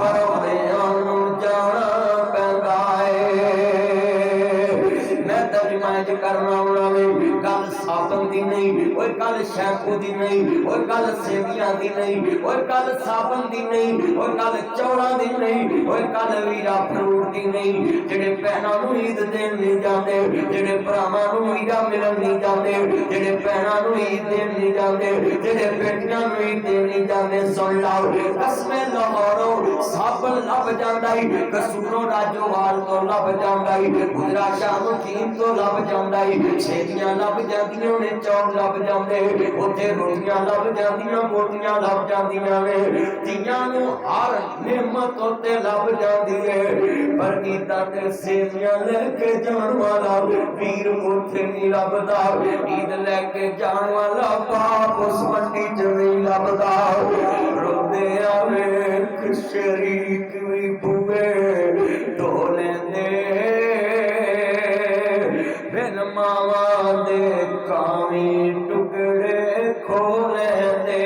परौणियां नूं जाना पैंदा है। मैं तर्जमाज करना गल साबन दी नहीं, ओए गल शैम्पू दी नहीं, ओए गल सेवियां दी नहीं, ओए गल साबन दी नहीं, ओए गल चौड़ा दी नहीं, ओए गल वीरा फ्रूट दी नहीं। जेड़े भैणां नूं ईद देण नहीं जांदे, जेड़े भरावां नूं ईदा मिलन नहीं जांदे, जेड़े भैणां नूं ईद देण नहीं जांदे, जेड़े बेटियां नूं ईद देण नहीं जांदे, सुन लाओ कसमे लाहौरों साबन लभ जांदा है, कसूरों राजोवाल तो लभ जांदा है, गुजरा शामुकीन तो लभ जांदा है। छेदियां लभ जांदियां ने, चौल लभ जांदे, उत्थे रोटियां लभ जांदियां, बोटियां लभ जांदियां ने। तियां नूं हर नेमत उत्ते लभ जांदी है, पर ईदां ते सेवियां लेके जाण वाला वीर उत्थे नहीं लभदा। ईद लेके जाण वाला बाप उस मंडी च नहीं लभदा। रोंदे आवे शरीक भी बुए ढो लैंदे, बिन मावा दे कामी टुकड़े खो लैंदे।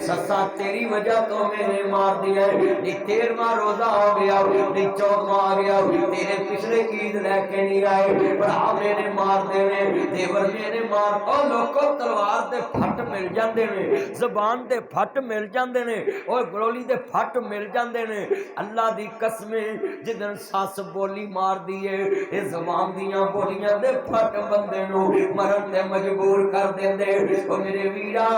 ससा तेरी वजह तो मेरे मार दिया, नी 13वां रोजा आ गया, नी 14वां आ गया, तेरे पिछले ईद लेके नहीं आए, भरा मेरे मार देने, देवर मेरे मार। ओ लोको तलवार दे फट मिल जाते ने, जबान दे फट मिल जाते ने, और गलोली दे फट मिल जाते ने। अल्लाह दी कसमे जिदन सस बोली मार दी है, ये जबान दियां बोलियां दे फट बंदे नूं मरन ते मजबूर कर देंदे। ओ मेरे वीरा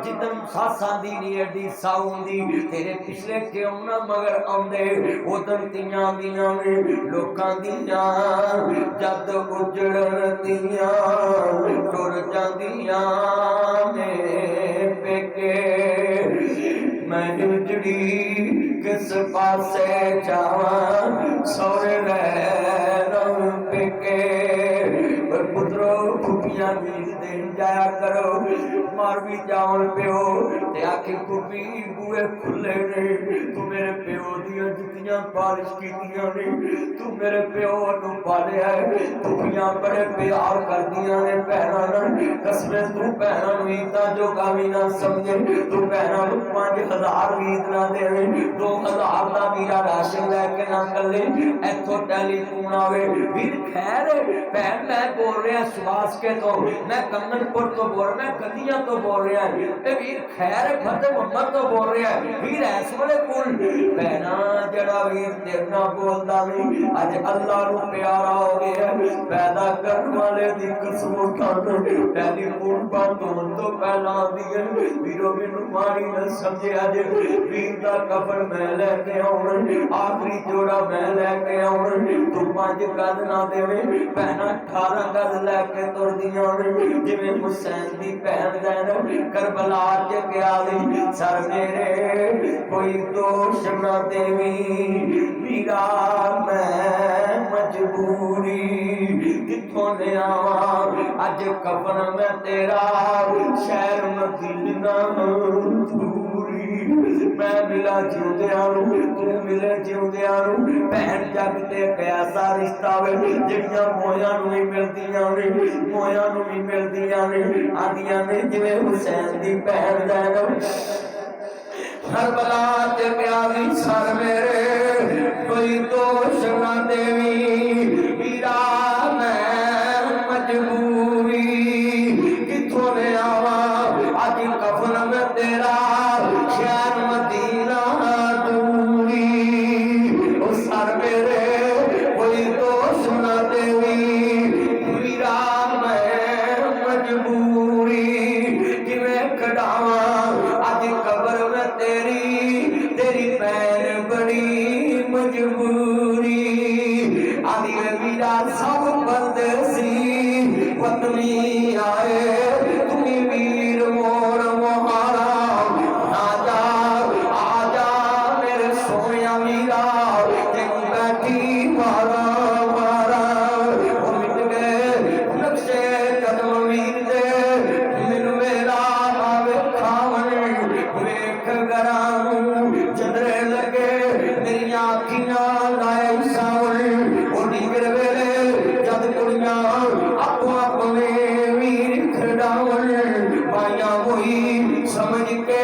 जिदन सस आंदी नहीं एडी साउंदी, तेरे पिछले क्यों ना मगर आंदे। उदन तियां दियां ने लोकां दियां जद उजड़न दियां टुर जांदियां ने पेके। मैं उजड़ी किस पासे जावां सौरे रह पेके। पुत्रो खुपियां बीज देन जाया करो, मार भी जावन प्यो ते आखी खुपी बूए खुले ने। तू मेरे प्यो दियां जुतियां पालिश कीतियां ने, तू मेरे प्यो नूं पालिया है। खुपियां बड़े प्यार करदियां ने भैणां नाल, कसमे तू भैणां नूं ईदां जोगा भी ना समझे। तू भैणां नूं 5000 ईद ना देवे, 2000 दा वीरा राशन लैके ना कले। इत्थों टेलीफोन आवे, वीर खैर भैन मैं बोल रहा सुभाष के तो, मैं कमनपुर तो बोल, मैं गंदियां तो बोल रहा है। वीर खैर फतेह मुहम्मद तो बोल रहा है, वीर ऐस वाले कुल भैना जड़ा वीर तेरे नाल बोलदा नहीं। अज अल्लाह नूं प्यारा हो गया पैदा करने वाले दी कसम उठाने। टेलीफोन बंद होने तो पहला आती है वीरो मैनू माड़ी न समझे अज वीर दा कफन मैं लैके आउणा आखिरी जोड़ा मैं लैके आउणा तू 5 गज ना देवे भैणा 18 गज लैके तुरदियां जिवें हुसैन दी भैन ज़ैनब करबला च गया सर मेरे कोई दोष न देवी वीरा मैं मजबूरी किथों ले आवा अज कफन मैं तेरा शहर मदीना दूरी मैं मिला जिउंदियां नूं तू मिले जिउंदियां नूं भैन जग ते कैसा रिश्ता वे जिहड़ियां मोयां नूं भी मिलदियां ने मोयां नूं भी मिलदियां ने आदियां ने जिवें हुसैन दी भैन ज़ैनब करबला ते प्यारी सर मेरे कोई दोष न देवी वीरा मैं मजबूरी किथों ले आवा अज कफन में तेरा शहर मदीना दूरी ओ सर मेरे कोई दोष न देवी वीरा मैं मजबूरी जिवें कढ़ावा अज कबर में तेरी भैन बड़ी मजबूरी आदि वीरा सब परदेसी वतनी आए तुम्ही वीर मोर मोहारा आजा मेरे सोया वीरा तेन बैठी मारा मारा मिट गए नक्शे कदम वीर दे मैनू मेरा आवे खावन वेख गरां चंद्रे लगे मेरी आखियां लाए सावन उड़ीगर वेले जद कुड़ियां आपो अपने वीर खड़ावन पाइया होई समझ के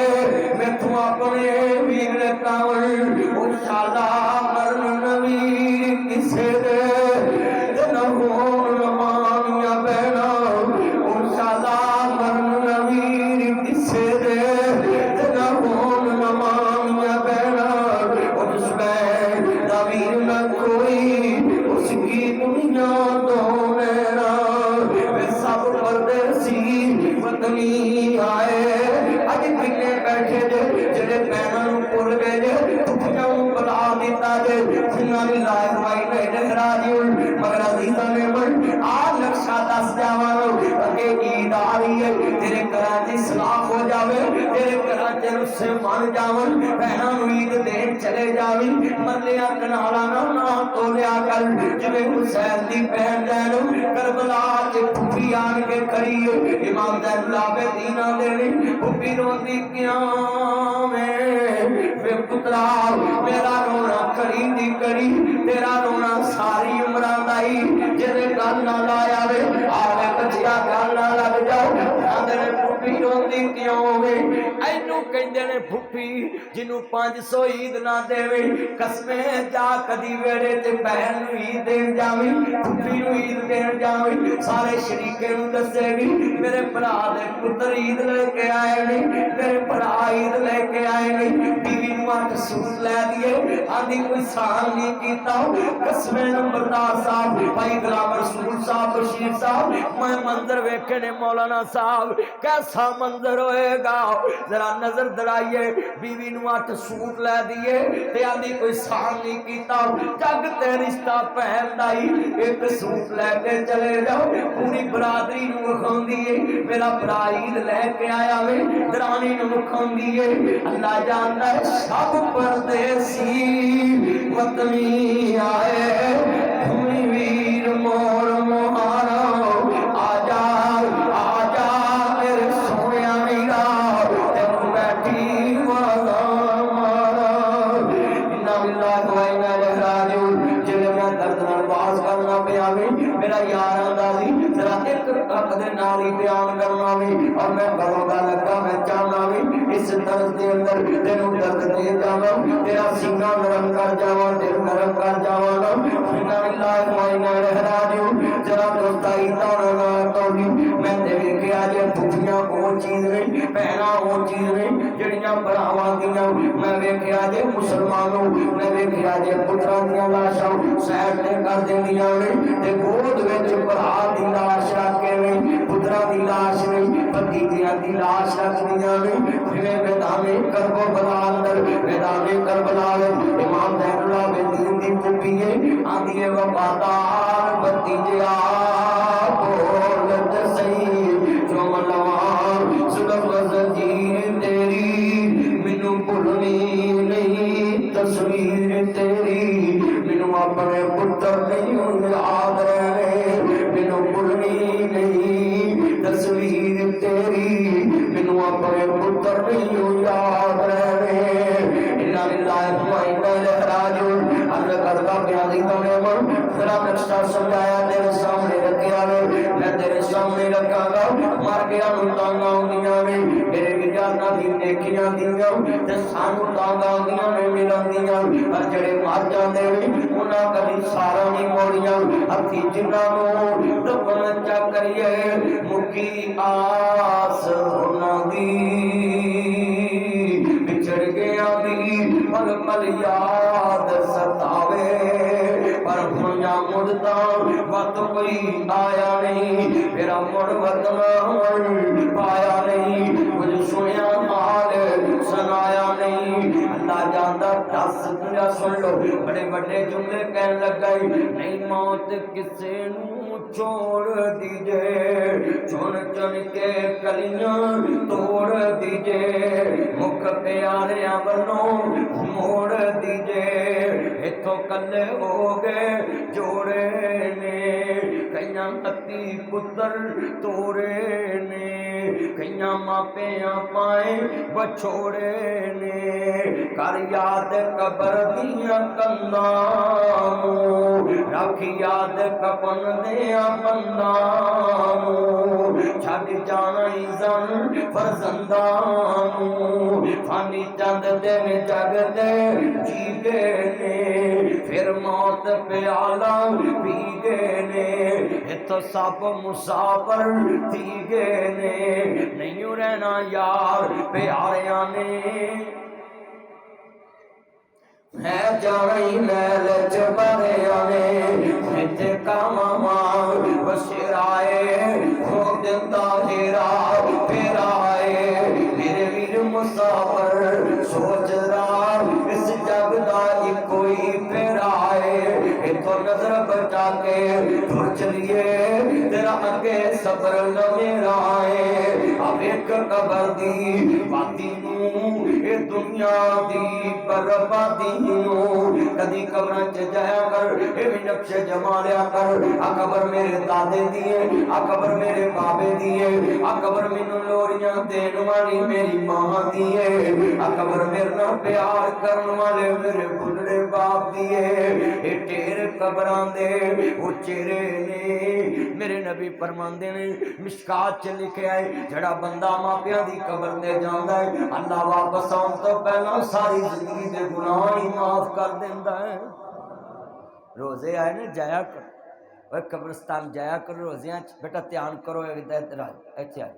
मैथों अपने वीर कावन ओ शाला मरन वीर किसे दे न होण मानिया बहना ओ शाला मरन वीर किसे दे न होण मानिया बहना और उसमें वीर न कोई उसकी दुनिया तो मेरा वे सब परदेसी वतनी आए अज किन्ने बैठे जे जेड़े भैणां नूं भुल गए जे पुठियां बुला दिता जे जिन्हां दी लायक वाई नहीं राजी मगर अजीज़ां ने मन आ नक्शा दस जावां अगे ईद आ रही है तेरे घरां दी सलाह हो जावे तेरे घरां च रुस्से मन जावन भैणां नूं ईद देन चले जावी मल्लिया कनाला ना तोलिया कर जिवें हुसैन दी भैन ज़ैनब करबला च फुफी आन के खड़ी इमाम ज़ैनुल आबिदीन आंदे फुफी रोंदी क्यों वे पुत्रा मेरा रोना कड़ी दी कड़ी तेरा रोना सारी उम्र दाई जिहदे गल ना लाया वे आवे बचिया गल ना लग जाओ आंदे ने फुफी रोंदी क्यों वे ऐनू कहंदे ने फुफी जिन्नू 500 ईद ना देवे कसमे जा कदी वेड़े ते बहन नूं ईद देन जावी फुफी नूं ईद देन जावी सारे शरीके नूं दसेगी मेरे भरा दे पुत्र ईद लेके आए ने मेरे भरा ईद लेके आए ने बीवी नूं 8 सूट लै दिए आंदी कोई सहन नहीं कीता कसमे नंबरदार साहब भाई गुलाम रसूल साहब बशीर साहब मैं मंजर वेखे ने मौलाना साहब कैसा मंजर होएगा जरा नजर दड़ाइए बीवी नूं 8 सूट लै दिए ते आंदी कोई सहन नहीं कीता जग ते रिश्ता पहन दाई एक सूट लैके चले जाओ पूरी बरादरी नूं विखाउंदी है मेरा भरा ईद लैके आया वे दरानी नूं विखाउंदी है अल्लाह जानदा है सब परदेसी वतनी आए भूमि वीर मोर मोहारा आजा आजा मेरे सोनिया वीरा तेन बैठी वाला मारा इन्ना बिल्लाह व इन्ना इलैहि राजिऊन जिहड़े मैं दर्द नाल बास करना पिया वे मेरा यार आंदा सी जरा एक हक दे नाल ही बयान करना वे और मैं घरों दा लगा मैं चाहना वे इस दर्द दे अंदर तेनू दर्द दे जावां तेरा सीना नरम कर जावां दिल नरम कर जावां ना इन्ना बिल्लाह व इन्ना इलैहि राजिऊन जरा दोस्ताई ताना ना तोड़ी मैं ते वेखिया जे फुफियां ओ चीज ने भैणां ओ चीज ने जिहड़ियां भरावां दियां मैं वेखिया जे मुसलमानों मैं वेखिया जे पुत्रां दियां लाशां सैड ते कर देंदियां ने ते गोद विच भरा दी लाश रख के पुत्रां दी लाश नहीं भतीजियां की लाश रख दिया ने जिवें मैदाने करबला अंदर मैदाने करबला इमाम ज़ैनुल आबिदीन दी पुपी आंदी है वफादार भतीजिया बोल ते सही जो लवां जुल्म ज़ंजीर तेरी मैनू भुलनी नहीं तस्वीर तेरी मैनू अपने पुत्र नहीं याद रहने मैनू भुलनी नहीं तस्वीर तेरी मैनू अपने पुत्र नहीं याद रहने इन्ना लिल्लाहि व इन्ना इलैहि राजिऊन अर्ज़ करदा प्यारी तमेमन तेरा नक्शा समझाया तेरे सामने रखिया मैं तेरे सामने रखांगा मर गया तांगा आउंदियां ने मेरे विजाना दी देखियां दियां ते सानू तांगा आउंदियां ने मिलन दियां पर जेड़े मर जांदे ने उन्हां कदी सारा नहीं मोड़ियां अखी जिन्हां नूं दफन चा करिए मुकी आस उन्हां दी बिछड़ गया दी पल पल याद सतावे पर हुणा मुड़दा वक्त कोई आया नहीं मेरा मुड़ वतना पाया नहीं कुछ सुनिया हाल सुनाया नहीं अल्लाह जानदा दस पूरा सुन लो बड़े बड़े जुमले कहन लगा नहीं मौत किसे नू छोड़ दीजे चुन चुन के कलियां तोड़ दीजे मुख प्यारिया वलों मोड़ दीजे इथों कल्ले हो गए जोड़े ने कईयां अती पुत्र तोड़े ने कईयां मापियां पाए बछोड़े ने कर याद कबर दियां कंधां रख याद कपन दियां बंदां छड़ जाना इज़न फरजंदां फानी चंद दिन जगदे जी गए ने फिर मौत प्याला पी गए ने इथों सब मुसाफर थी गए ने नहीं रहना यार प्यारिया ने है जानी मैल च भरिया ने इत्थे कामा मांग बशराए हो दिंदा हेरा फेराए मेरे वीर मुसाफर सोच रहा इस जग दा कोई फेराए इथों नजर बचा के तुर चलिए तेरा अगे सबर न मेरा आए अब एक कबर दी बाती ये दुनिया दी बर्बादी कदी कबर च जाया कर ये भी नक्शे जमा लिया कर आ कबर मेरे दादे दिए आ कबर मेरे बाबे दिए आ कबर मैनू लोरियां देन वाली मेरी मां दिए आ कबर मेरे नाल प्यार करन वाले मेरे बुढ़ड़े बाप दिए ये ढेर कबरां दे वो चेहरे ने मेरे नबी फरमांदे ने मिशकात च लिखिया है जड़ा बंदा मापियां दी कबर ते जांदा है अल्लाह वापस आउण तो पहला सारी जिंदगी दे गुनाह ही माफ कर देंदा है रोजे आए ने जाया कर कब्रिस्तान जाया करो रोजियां बेटा ध्यान करो इधर ऐसे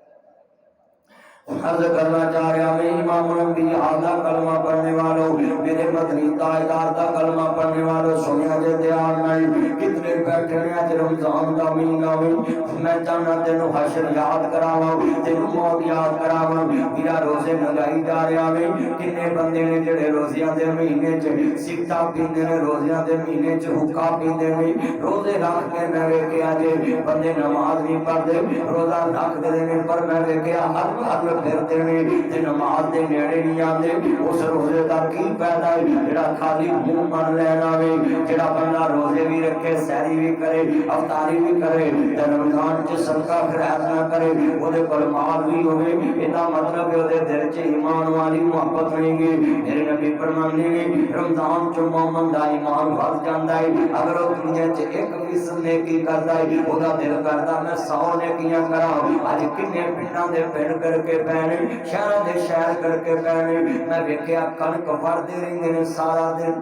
अर्ज करना चाह रहा मैं इमाम अंबिया दा कलमा पढ़ने वालों मेरे मदनी ताजदार दा कलमा पढ़ने वालों सुनिया जे ध्यान नहीं कितने बैठे ने आज रमजान दा महीना में मैं चाहना तेनू हशर याद करावां तेनू मौत याद करावां मेरा रोजे लगाई जा रहा है किन्ने बंदे ने जेड़े रोजियां दे महीने च सिगटा पींदे ने रोजियां दे महीने च हुक्का पींदे ने रोजे रख के मैं वेखिया जे बंदे नमाज नहीं पढ़दे रोजा रख दे ने पर मैं वेखिया हर फिरते ने ते नमाज दे नेड़े नहीं आते उस रोजे का की फायदा है जेड़ा खाली मुंह मन लेना वे जेड़ा बंदा रोजे भी रखे सहरी भी करे अफतारी भी करे ते रमजान च सदका खैरात ना करे ओदे कोल माल भी होवे इदा मतलब है ओदे दिल च ईमान वाली मोहब्बत नहीं है मेरे नबी फरमांदे ने रमजान च मोमन दा ईमान बढ़ जांदा है अगर ओ दुनिया च 1% नेकी करदा है ओदा दिल करदा मैं 100 नेकियां करा अज किन्ने पिंडां दे पिंड करके पैने शहर दे शहर करके पैने मैं वेखिया कणक फड़दे रहिंदे ने सारा दिन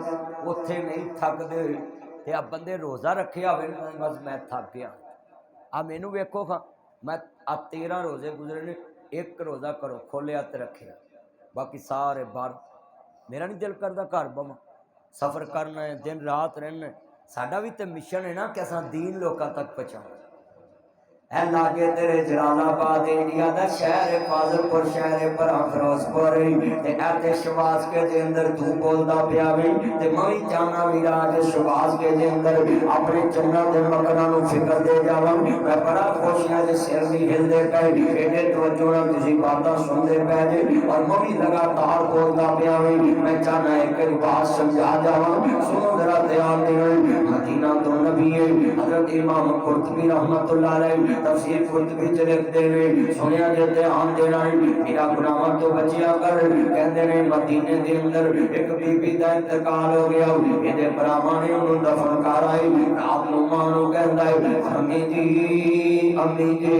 उत्थे नहीं थकदे ते आ बंदे रोजा रखिया होवे बस मैं थक गया आ मैनू वेखो खां मैं आ 13 रोजे गुजरे ने एक रोजा करो खोलिया ते रखिया बाकी सारे बाहर मेरा नहीं दिल करदा घर बवां सफर करना है दिन रात रहना साडा भी तो मिशन है ना कि असां दीन लोकां तक पहुंचाना है लागे तेरे जलालाबाद इंडिया दा शहर है फाजिलपुर शहर है पर फिरोजपुर ते ऐते शबाज के दे अंदर तू बोलदा पिया वे ते मैं भी चाहना वीरा आज शबाज के दे अंदर अपने चन्ना दे मकना नु फिक्र दे जावां मैं बड़ा खुश हां जे सिर भी हिलदे पे एडे तवज्जो नाल तुसी बातां सुनदे पे जे और मैं भी लगातार बोलदा पिया वे मैं चाहना एक बात समझा जावां सुनो जरा ध्यान दे मदीना तो नबी है हजरत इमाम कुर्तुबी रहमतुल्लाह अलैह तफसीर कुर्तुबी च लिखते हैं सुनिया जे ध्यान देना मेरा गुनाहों तो बचिया कर कहते हैं मदीने के अंदर एक बीबी का इंतकाल हो गया ਇਹਦੇ ਭਰਾਵਾਂ ਨੇ ਉਹਨੂੰ ਦਫਨ ਕਰ ਆਏ ਰਾਤ ਨੂੰ ਮਾਂ ਨੂੰ ਕਹਿੰਦਾ अम्मी जी अम्मी जी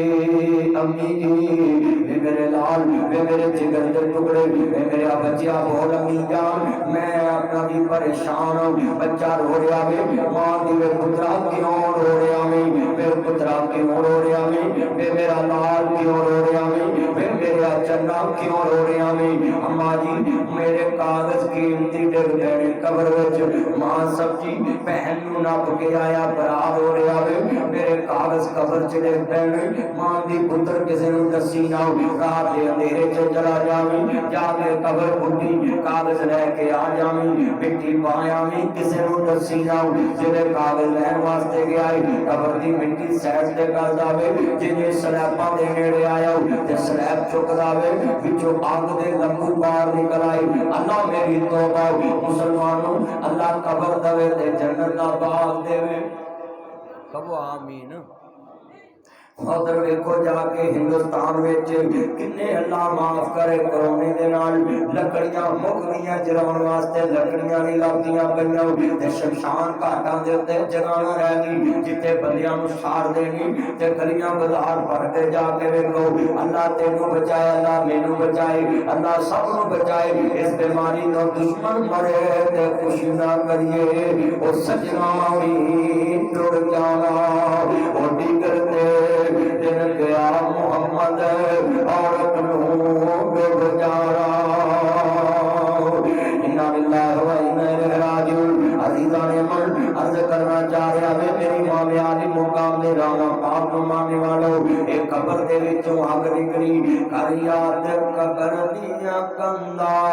अम्मी जी वे मेरे लाल वे मेरे जिगर के टुकड़े वे मेरा बच्चा बोल अम्मी जान मैं अपना भी परेशान हूं बच्चा रो रहा वे मां दी वे पुत्रा क्यों रो रहा वे मेरे पुत्रा क्यों रो रहा वे वे मेरा लाल क्यों रो रहा वे वे मेरा चन्ना क्यों रो रहा वे अम्मा जी मेरे कागज कीमती डिग देने कब्र विच मां सब्जी बहन नूं नप के आया भरा रो रहा वे मेरे कागज कब्र च डिग पैने मां दी पुत्र किसी नूं दसी ना रात दे अंधेरे च चला जावे जाके कब्र पुट्टी कागज लेके आ जावे मिट्टी पायावी किसी नूं दसी ना जिहड़े कागज लैण वास्ते गया कब्र दी मिट्टी सैड ते कर दावे जिहड़े स्लैबां दे नेड़े आया ते स्लैब चुक दावे विचों अग दे लंबू बाहर निकल आई अल्लाह मेरी तौबा मुसलमानों अल्लाह कब्र दवे ते जन्नत दा बाग देवे कहो आमीन उधर देखो जाके हिंदुस्तान विच किन्ने अल्लाह माफ करे कोरोने दे नाल लकड़ियां मुक गईयां जलाउण वास्ते लकड़ियां नहीं लभदियां पईयां ते शमशान घाटां दे उत्ते जगह रह गई जिथे बंदियां नूं साड़ देनी ते गलियां बाजार भर के जाके वेखो अल्लाह तेनू बचाए अल्लाह मैनू बचाए अल्लाह सब नूं बचाए इस बीमारी तो दुश्मन मरे ते खुशी ना करिए ओ सजना भी टुर जाना ओ डिगरते दिन गया मोहम्मद औरत बेचारा इन्ना लिल्लाहि व इन्ना इलैहि राजिऊन अज़ीज़ान अमन अर्ज करना चाह रहा है मेरी मां आली मुकाम दे रामा पाप नु मानने वालों एक कब्र दे विचों अग निकली कर याद कब्र दियां कंधां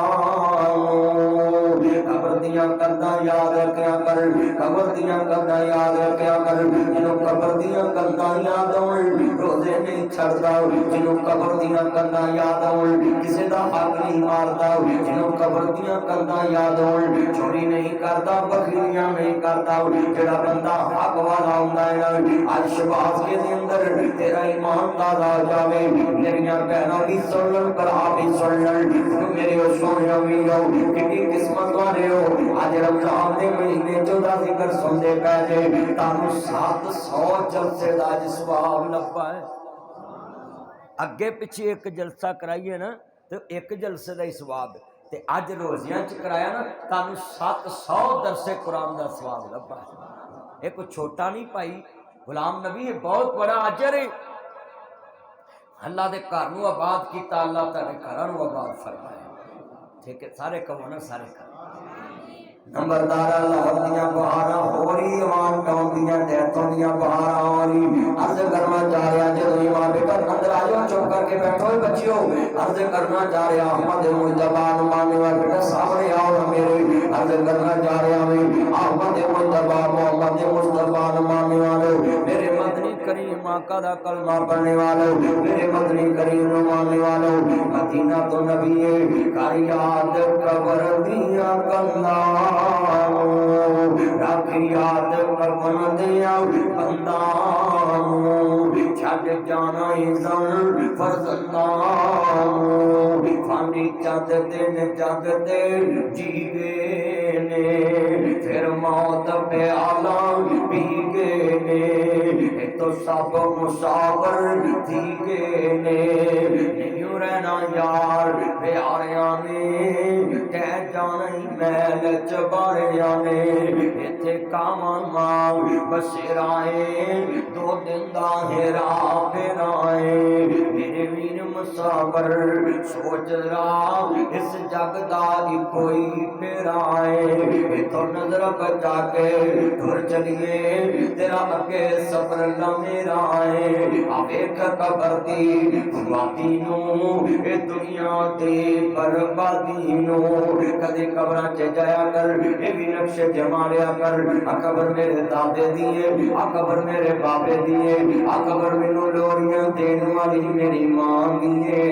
कब्र दियां कंधां याद रखया कर कब्र दियां कंधां याद रखया कर जिन्हों कब्र दियां कंधां याद होण रोजे नहीं छड़दा जिन्हों कब्र दियां कंधां याद होण किसी दा हक नहीं मारदा जिन्हों कब्र दियां कंधां याद होण चोरी नहीं करदा बखिलियां नहीं करदा जेड़ा बंदा हक वाला हुंदा है आज शबाज के अंदर तेरा ईमान ताजा हो जावे मेरियां बहनां भी सुनन भरा भी सुनन मेरे सोहणिया वीरो कितनी किस्मत वाले हो आज रमजान दे महीने 14 जिक्र सुनदे पै जे तानू 700 जलसे दा सवाब लब्भा है अगे पिछे एक जलसा कराइए ना तो एक जलसे का ही सवाब ते अज रोजियां च कराया ना तानू 700 दरसे कुरान का सवाब लब्भा है एक छोटा नहीं भाई गुलाम नबी है बहुत बड़ा अजर है अल्लाह दे घर नूं आबाद कीता अल्लाह तुहाडे घरां नूं आबाद फरमाया ठीक है सारे कहो ना सारे कर नंबरदारा लाहौर दियां बहारां हो रही आवाम टाउन दियां डेथों दियां बहारां हो रही अर्ज करना चाह रहा जो मां बेटा अंदर आ जाओ चुप करके बैठो बच्चियों अर्ज करना चाह रहा अहमद मुस्तफा मानने वाले बेटा सामने आओ ना मेरे अर्ज करना चाह रहा मैं अहमद मुस्तफा मोहम्मद मुस्तफा मानने वाले मेरे मदनी करीम आका दा कलमा पढ़ने वाले मेरे मदनी करीम मानने वाले मदीना तो नबी है कर याद कब्र दियां कंधां रख याद कफन दिया बंदा छड़ जाना इंसान फरजंदा फानी चद दिन जगते जीवे ने फिर मौत प्याला पी गए ने तो सब मुसाफर थी गए ने नहीं रहना यार प्यारिया ने कह जाना ही मैल चबारिया ने इथे कामा मां बसेराए 2 दिन दा हेरा फेराए मेरे वीर मुसाफिर सोच रहा इस जग दा कोई फेरा है इथों नजर बचा के तुर चलिए तेरा अगे सफर न मेरा है आवेख कबर दी वादी नू ए दुनिया दे बर्बादी नू कदे कबरां च जाया कर ए भी नक्शे जमा लिया कर आ कबर मेरे दादे दी है आ कबर मेरे बाबे दी है आ कबर मैनू लोरियां देने वाली मेरी मां दी है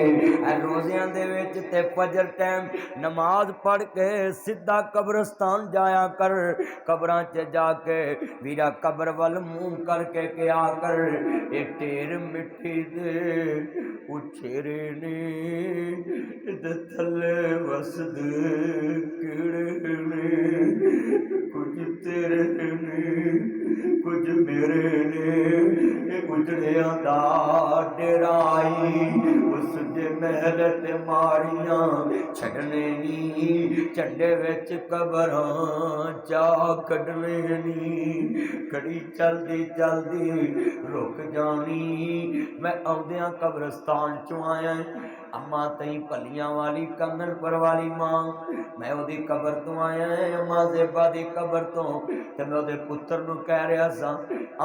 ए रोज़ियां दे विच ते फजर टाइम नमाज पढ़ के सीधा कब्रस्तान जाया कर कबरां च जाके वीरा कबर वल मुंह करके क्या कर ए ढेर मिट्टी दे उछेरे ने इदे थल्ले वसदे कीड़े ने कुछ तेरे ने कुछ मेरे ने ये उजड़िया दा डेराई उस दे महल ते माड़ियां छड़ने नी झंडे विच कबरां चा कढने नी घड़ी चलदी चलदी रुक जानी मैं आउंदियां कब्रस्तान चों आया अम्मा तई भलियां वाली कंगनपुर वाली मां मैं ओदी कबर तो आया अम्मा ज़ेबा दी कबर तो ते मैं ओदे पुत्र नूं कह रहा सा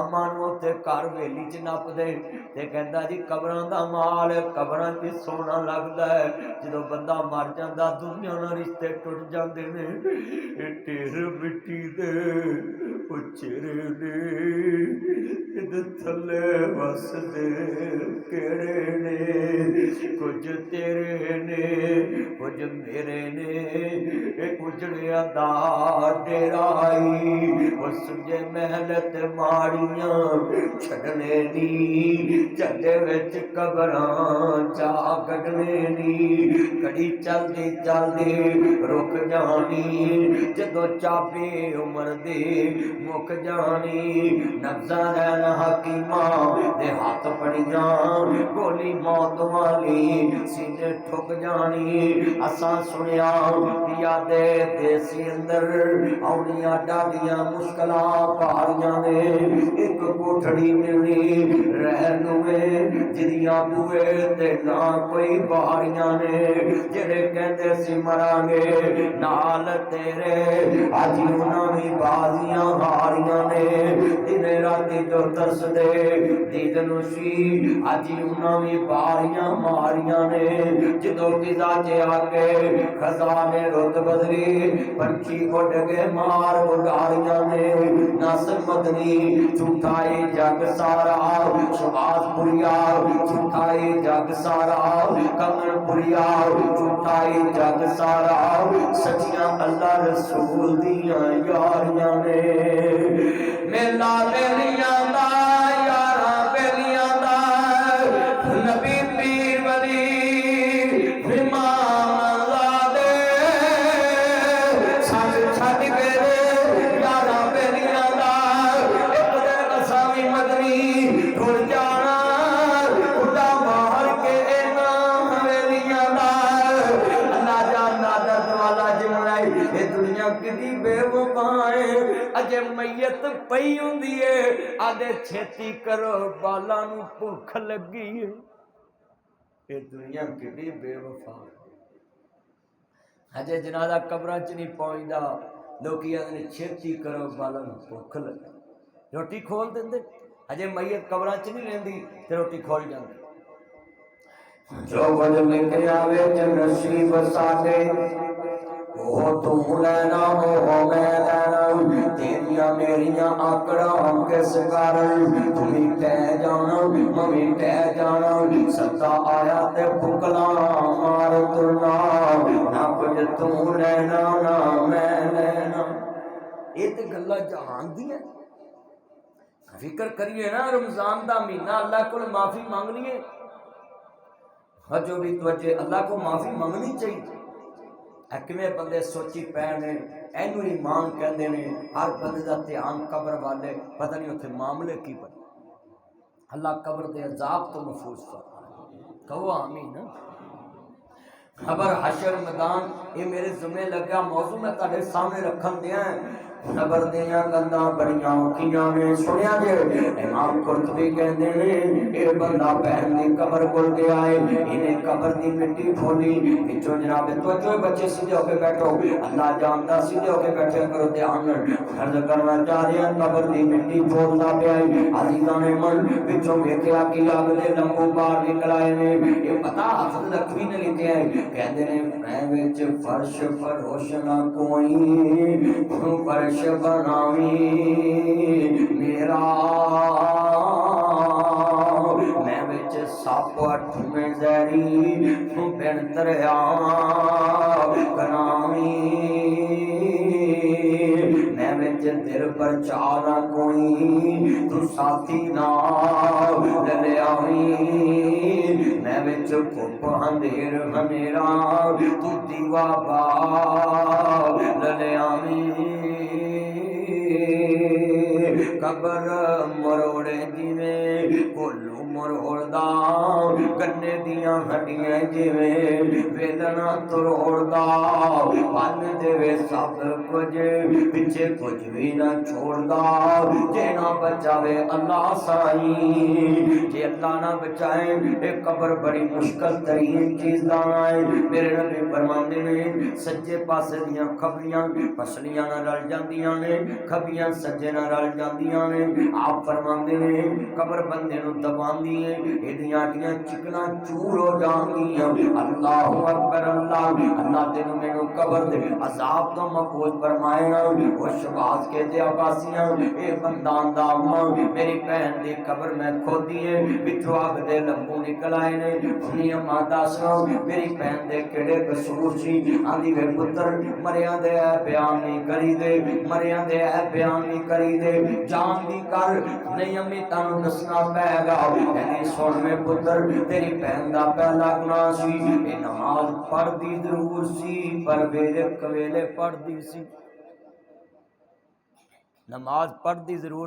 अम्मा नूं उत्थे घर वेली च नप दे ते कहंदा जी कबरां दा माल कबरां च सोना लगदा है जदों बंदा मर जांदा दुनिया नाल रिश्ते टुट जांदे ने ढेर मिट्टी दे उचेरे ने इदे थल्ले वसदे केड़े ने कुछ तेरे ने कुछ मेरे ने उजड़िया दा डेराई उस जे महल ते माड़ियां छड़ने नी झंडे विच कबरां चा कढने नी घड़ी चलदी चलदी रुक जानी जदों चाबी उमर दी मुक जानी नब्ज़ां रैन हकीमा दे हाथ पड़ियां गोली मौत वाली सीने ठुक जानी असां सुनिया पिया दे देसी अंदर आउणियां डाडियां मुश्किलां भारियां ने एक कोठड़ी मिलनी रहन में जिदियां बूए ते ना कोई बारियां ने जेड़े कहंदे सी मरांगे नाल तेरे अज उन्हां भी बाजियां हारियां ने दिने राती जो तरसदे दीद नूं सी अज उन्हां भी बारियां मारियां ने जदों फिजा च आके खजाने रुत बदली पंछी उड़ गए मार उडारियां ने नासर मदनी झूठाई जग सारा शबाजपुरिया झूठाई जग सारा कमलपुरिया झूठाई जग सारा सचियां अल्लाह रसूल दियां यारियां ने मेला बेलियां दा यारा बेलियां दा नबी पीर वली इमाम ज़ादे सच छड्ड के यारा बेलियां दा एक दिन असां भी मदनी टुर जाना उड़ा मार के ना हवेलियां दा अल्लाह जानदा दर्द वाला जिमलाई ये दुनिया कितनी बेवफा है अजे मैयत पई हुंदी है आदे छेती करो बाला नूं भुख लगी है ये दुनिया कितनी बेवफा अजे जनाजा कब्रां च नहीं पहुंचदा लोकी आदे छेती करो बाला नूं भुख लगी रोटी खोल देंदे अजे मैयत कब्रां च नहीं लेंदी ते रोटी खोल जांदी जो कुछ लिखे आवे च नसीब साडे वो तू लेना वो मैं लेना तेरिया मेरिया आकड़ा किस कारण तुम्ही टह जाना मम्मी टह जाना सत्ता आया ते फुकला मार तुरना ना कुछ तू लेना ना मैं लेना ये तो गल्लां जहान दी फिक्र करिए ना रमजान का महीना अल्लाह को माफी मांग लीए हजो भी तुझे अल्लाह को माफी मंगनी चाहिए किवें बंदे सोची पै ने इनू ईमान कहते हैं हर बंदे का ध्यान कबर वाले पता नहीं उत्थे मामले की बने अल्लाह कबर के अजाब तो महफूज कर कहो आमीन खबर हशर मैदान ये मेरे जुम्मे लगा मौजू मैं तुहाडे सामने रखन दिया कबर दियां गंदा बड़ियां औखियां ने सुनिया जे इमाम कुरतुबी कहते हैं ये बंदा भैन दी कबर कोल गया है इन्हें कबर दी मिट्टी खोली पिछों जनाब तो बच्चे सीधे होके बैठो अल्लाह जानता सीधे होके बैठे करो ध्यान अर्ज करना चाह रहे हैं कबर दी मिट्टी खोलता पिया अजीजा ने मन पिछों वेखिया कि अग दे लंबू बाहर निकल आए ने ये पता हसन लखवी ने लिखे है कहते ने मैं विच फर्श फरोश ना कोई फर्श बनावी मेरा मैं विच सप अठ में जहरी बिन तरया कनावी मैं विच दिल पर चारा कोई तू साथी ना लियावी मैं विच कुप अंधेर हनेरा तू दीवा बाल लियावी कबर मरोड़े जिवें कोलू मरोड़दा गन्ने दियां हड्डियां जिवें वेलना तरोड़दा पन देवे सब कुछ पिछे कुछ भी ना छोड़दा जे ना बचावे अल्लाह साईं जे अल्लाह ना बचाए ये कबर बड़ी मुश्किल तरीन चीज दा है मेरे नबी फरमांदे ने सज्जे पासे दियां खबरियां पसलियां ना रल जांदियां ने खबियां सज्जे ना रल जांदियां ने आप फरमांदे ने कबर बंदे नूं दबांदी है इहदियां हड्डियां चिकना चूर हो जांदियां अल्लाहु अकबर अल्लाह अल्लाह तेनू मैनू कबर दे अजाब तो महफूज फरमाएगा वो शबाज के ते अब्बासियां ए बंदा दा मेरी बहन दी कबर में खोदी है पिछों अग दे लंबू निकल आए ने उन्हीं अम्मा दस मेरी बहन दे केड़े कसूर सी आंदी वे पुत्र मरिया दे बयान नहीं करी दे मरिया दे बयान नहीं करी दे जान दी कर नहीं अम्मी तानू दसना पैगा कहनी सुन में पुत्र तेरी बहन दा पहला गुनाह सी ये नमाज पढ़दी जरूर सी पर वेले कवेले पढ़दी सी नमाज पढ़दी जरूर